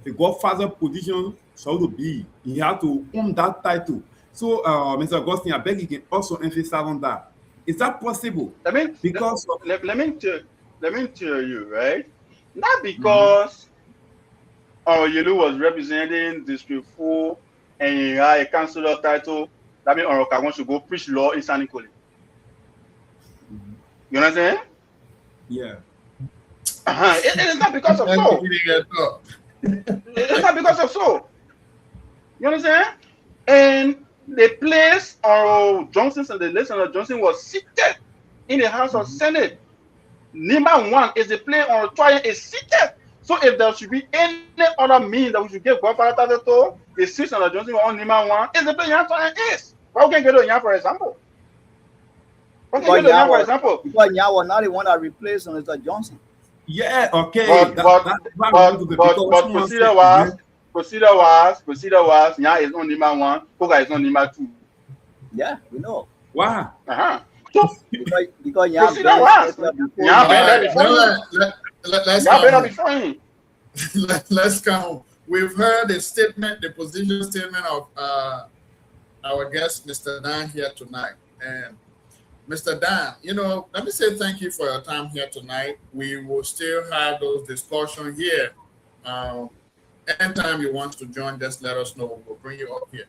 the Godfather position shall be, he had to own that title. So, Mr. Augustine, I beg you can also emphasize on that. Is that possible? Let me tell you, right? Not because Yelu was representing District 4 and he had a councillor title, that means Orokagon should go preach law in San Nicolas. You know what I'm saying? Yeah. It is not because of so. It's not because of so. You understand? And the place Johnson and the list of Johnson was seated in the House of Senate. Number 1 is the place on trial is seated. So if there should be any other means that we should give Godfather title to, the seat on Johnson on number 1 is the place trial is. Why we can't get it for example? Because Nya was not the one that replaced Mr. Johnson. Yeah, okay. But procedure was Nya is on number 1, Koga is on number 2. Yeah, we know. Wow. So because Nya better before him. Let's come. We've heard the statement, the position statement of our guest, Mr. Dan, here tonight. And Mr. Dan, let me say thank you for your time here tonight. We will still have those discussions here. Anytime you want to join, just let us know. We'll bring you up here.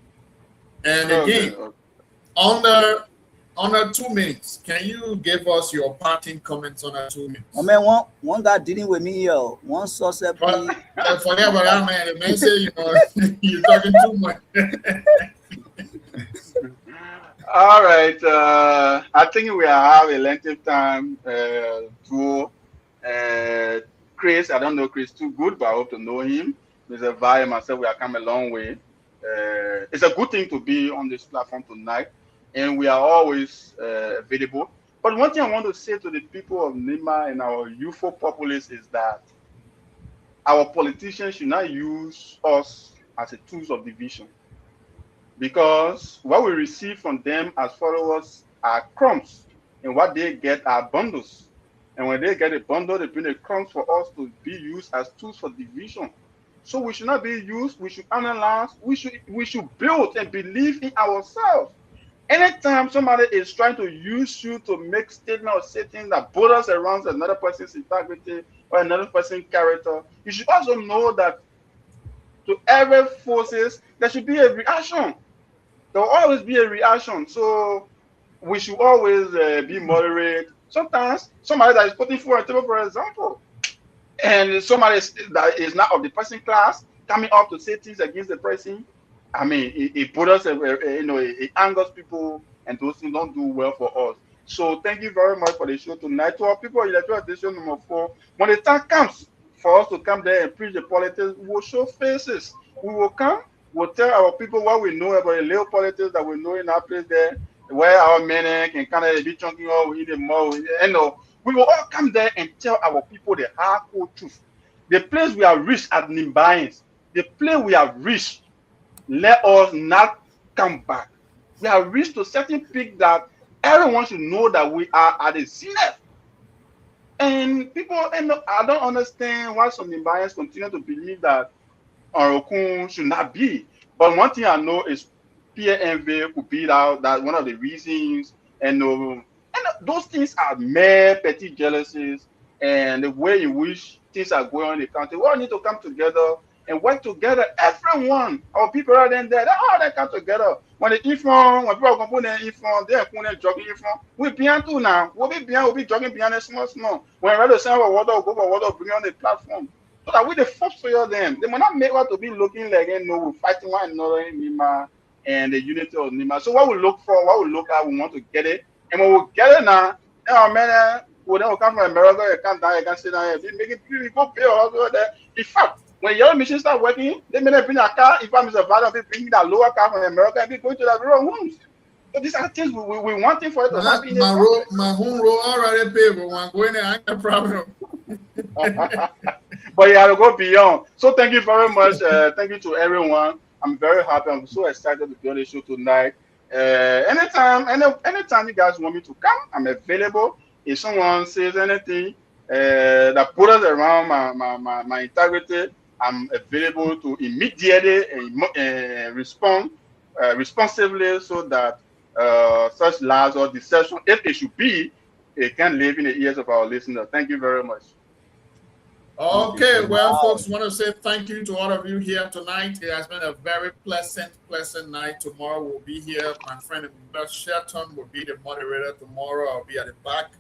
And again, under 2 minutes, can you give us your parting comments on that 2 minutes? Oh man, one guy dealing with me here. One suspect. Forget about that, man. The man say you're talking too much. All right. I think we have a lengthy time to Chris. I don't know Chris too good, but I hope to know him. Mr. Vi and myself, we have come a long way. It's a good thing to be on this platform tonight, and we are always available. But one thing I want to say to the people of Nima and our youthful populace is that our politicians should not use us as a tools of division, because what we receive from them as followers are crumbs, and what they get are bundles. And when they get a bundle, they bring the crumbs for us to be used as tools for division. So we should not be used. We should analyze. We should build and believe in ourselves. Anytime somebody is trying to use you to make statements or say things that borders around another person's integrity or another person's character, you should also know that to every forces there should be a reaction. There will always be a reaction. So we should always be moderate. Sometimes somebody that is putting food on the table, for example, and somebody that is not of the person class coming up to say things against the person, I mean, it put us, it angers people, and those things don't do well for us. So thank you very much for the show tonight. To our people in electoral edition number 4, when the time comes for us to come there and preach the politics, we will show faces. We will come, we'll tell our people what we know about the little politics that we know in our place there, where our men can kind of be chunking or we eat more. We will all come there and tell our people the hardcore truth. The place we have reached at Nimbayans, the place we have reached, let us not come back. We have reached to a certain peak that everyone should know that we are at the zenith. And people, I don't understand why some Nimbayans continue to believe that Orokun should not be. But one thing I know is peer envy could be that one of the reasons, and those things are mere petty jealousies and the way in which things are going on in the country. We all need to come together and work together. Everyone, our people are then there, they all they come together. When the inform, when people are going to inform, they're going to jogging inform. We behind too now. We'll be jogging behind a small. When rather send our water, go for water, bring on the platform. So that we the first for them. They might not make us to be looking like we're fighting one another in Nima and the unity of Nima. So what we look for, what we look at, we want to get it. And when we get it now, man, we don't come from America, you can't die, you can't sit down here. Make it people pay all there. In fact, when your machines start working, they may not bring a car. If I'm Mr. Valor, they bring that lower car from America and be going to the rural homes. So these are things we want for it to happen. My home road already paid, but when going there, I ain't got problem. But you have to go beyond. So thank you very much. Thank you to everyone. I'm very happy. I'm so excited to be on the show tonight. Anytime you guys want me to come, I'm available. If someone says anything that put us around my integrity, I'm available to immediately respond responsibly so that such lies or deception, if it should be, it can live in the ears of our listeners. Thank you very much. Okay, well, folks, want to say thank you to all of you here tonight. It has been a very pleasant night. Tomorrow we'll be here. My friend Shelton will be the moderator tomorrow. I'll be at the back.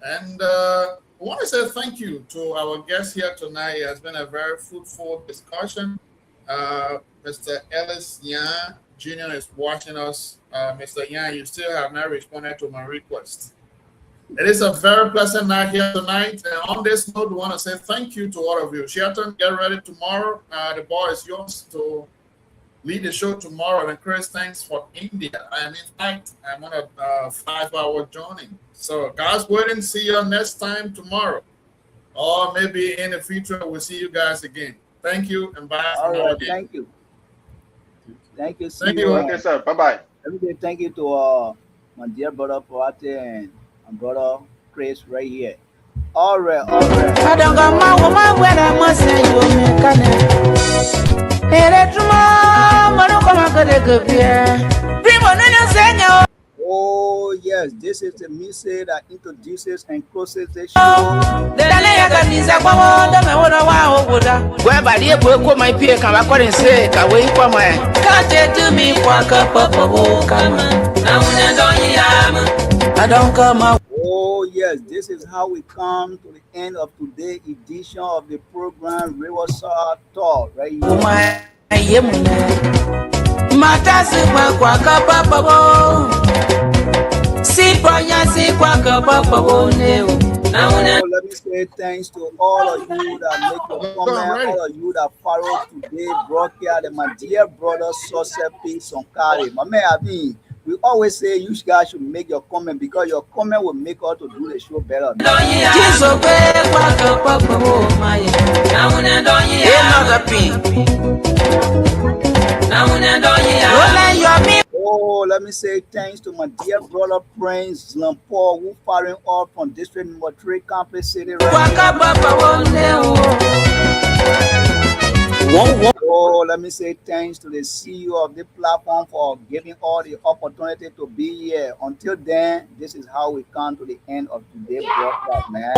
And I want to say thank you to our guest here tonight. It has been a very fruitful discussion. Mr. Ellis Yan Jr. is watching us. Mr. Yan, you still have not responded to my request. It is a very pleasant night here tonight. And on this note, we want to say thank you to all of you. Shelton, get ready tomorrow. The ball is yours to lead the show tomorrow. And Chris, thanks for India. And in fact, I'm on a 5-hour journey. So God's willing, see you next time tomorrow. Or maybe in the future, we'll see you guys again. Thank you and bye. All right, thank you. Thank you. Thank you. Okay, sir. Bye-bye. Everybody, thank you to my dear brother Poate and my brother Chris right here. All right. I don't got my woman when I must say you can. Oh yes, this is the message that introduces and closes the show. Whereby the book my peer come back and say, away from my can't do me walk up I don't come out. Oh yes, this is how we come to the end of today's edition of the program RiverSide Talk right here. Let me say thanks to all of you that make your comment, all of you that follow today broadcast, and my dear brother Sosepi Sonkari. My man, I mean, we always say you guys should make your comment because your comment will make us to do the show better. Oh, let me say thanks to my dear brother Prince Lampor, who firing up from District Number 3, Campus City. Oh, let me say thanks to the CEO of the platform for giving all the opportunity to be here. Until then, this is how we come to the end of today's broadcast, man.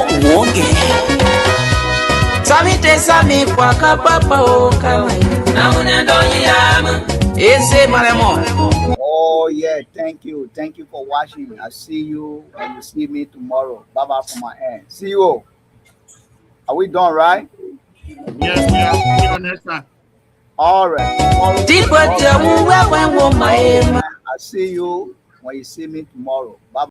Oh yeah, thank you for watching. I see you and you see me tomorrow. Bye bye from my end. See you. Are we done, right? Yes, we are. See you next time. All right. I see you when you see me tomorrow. Bye.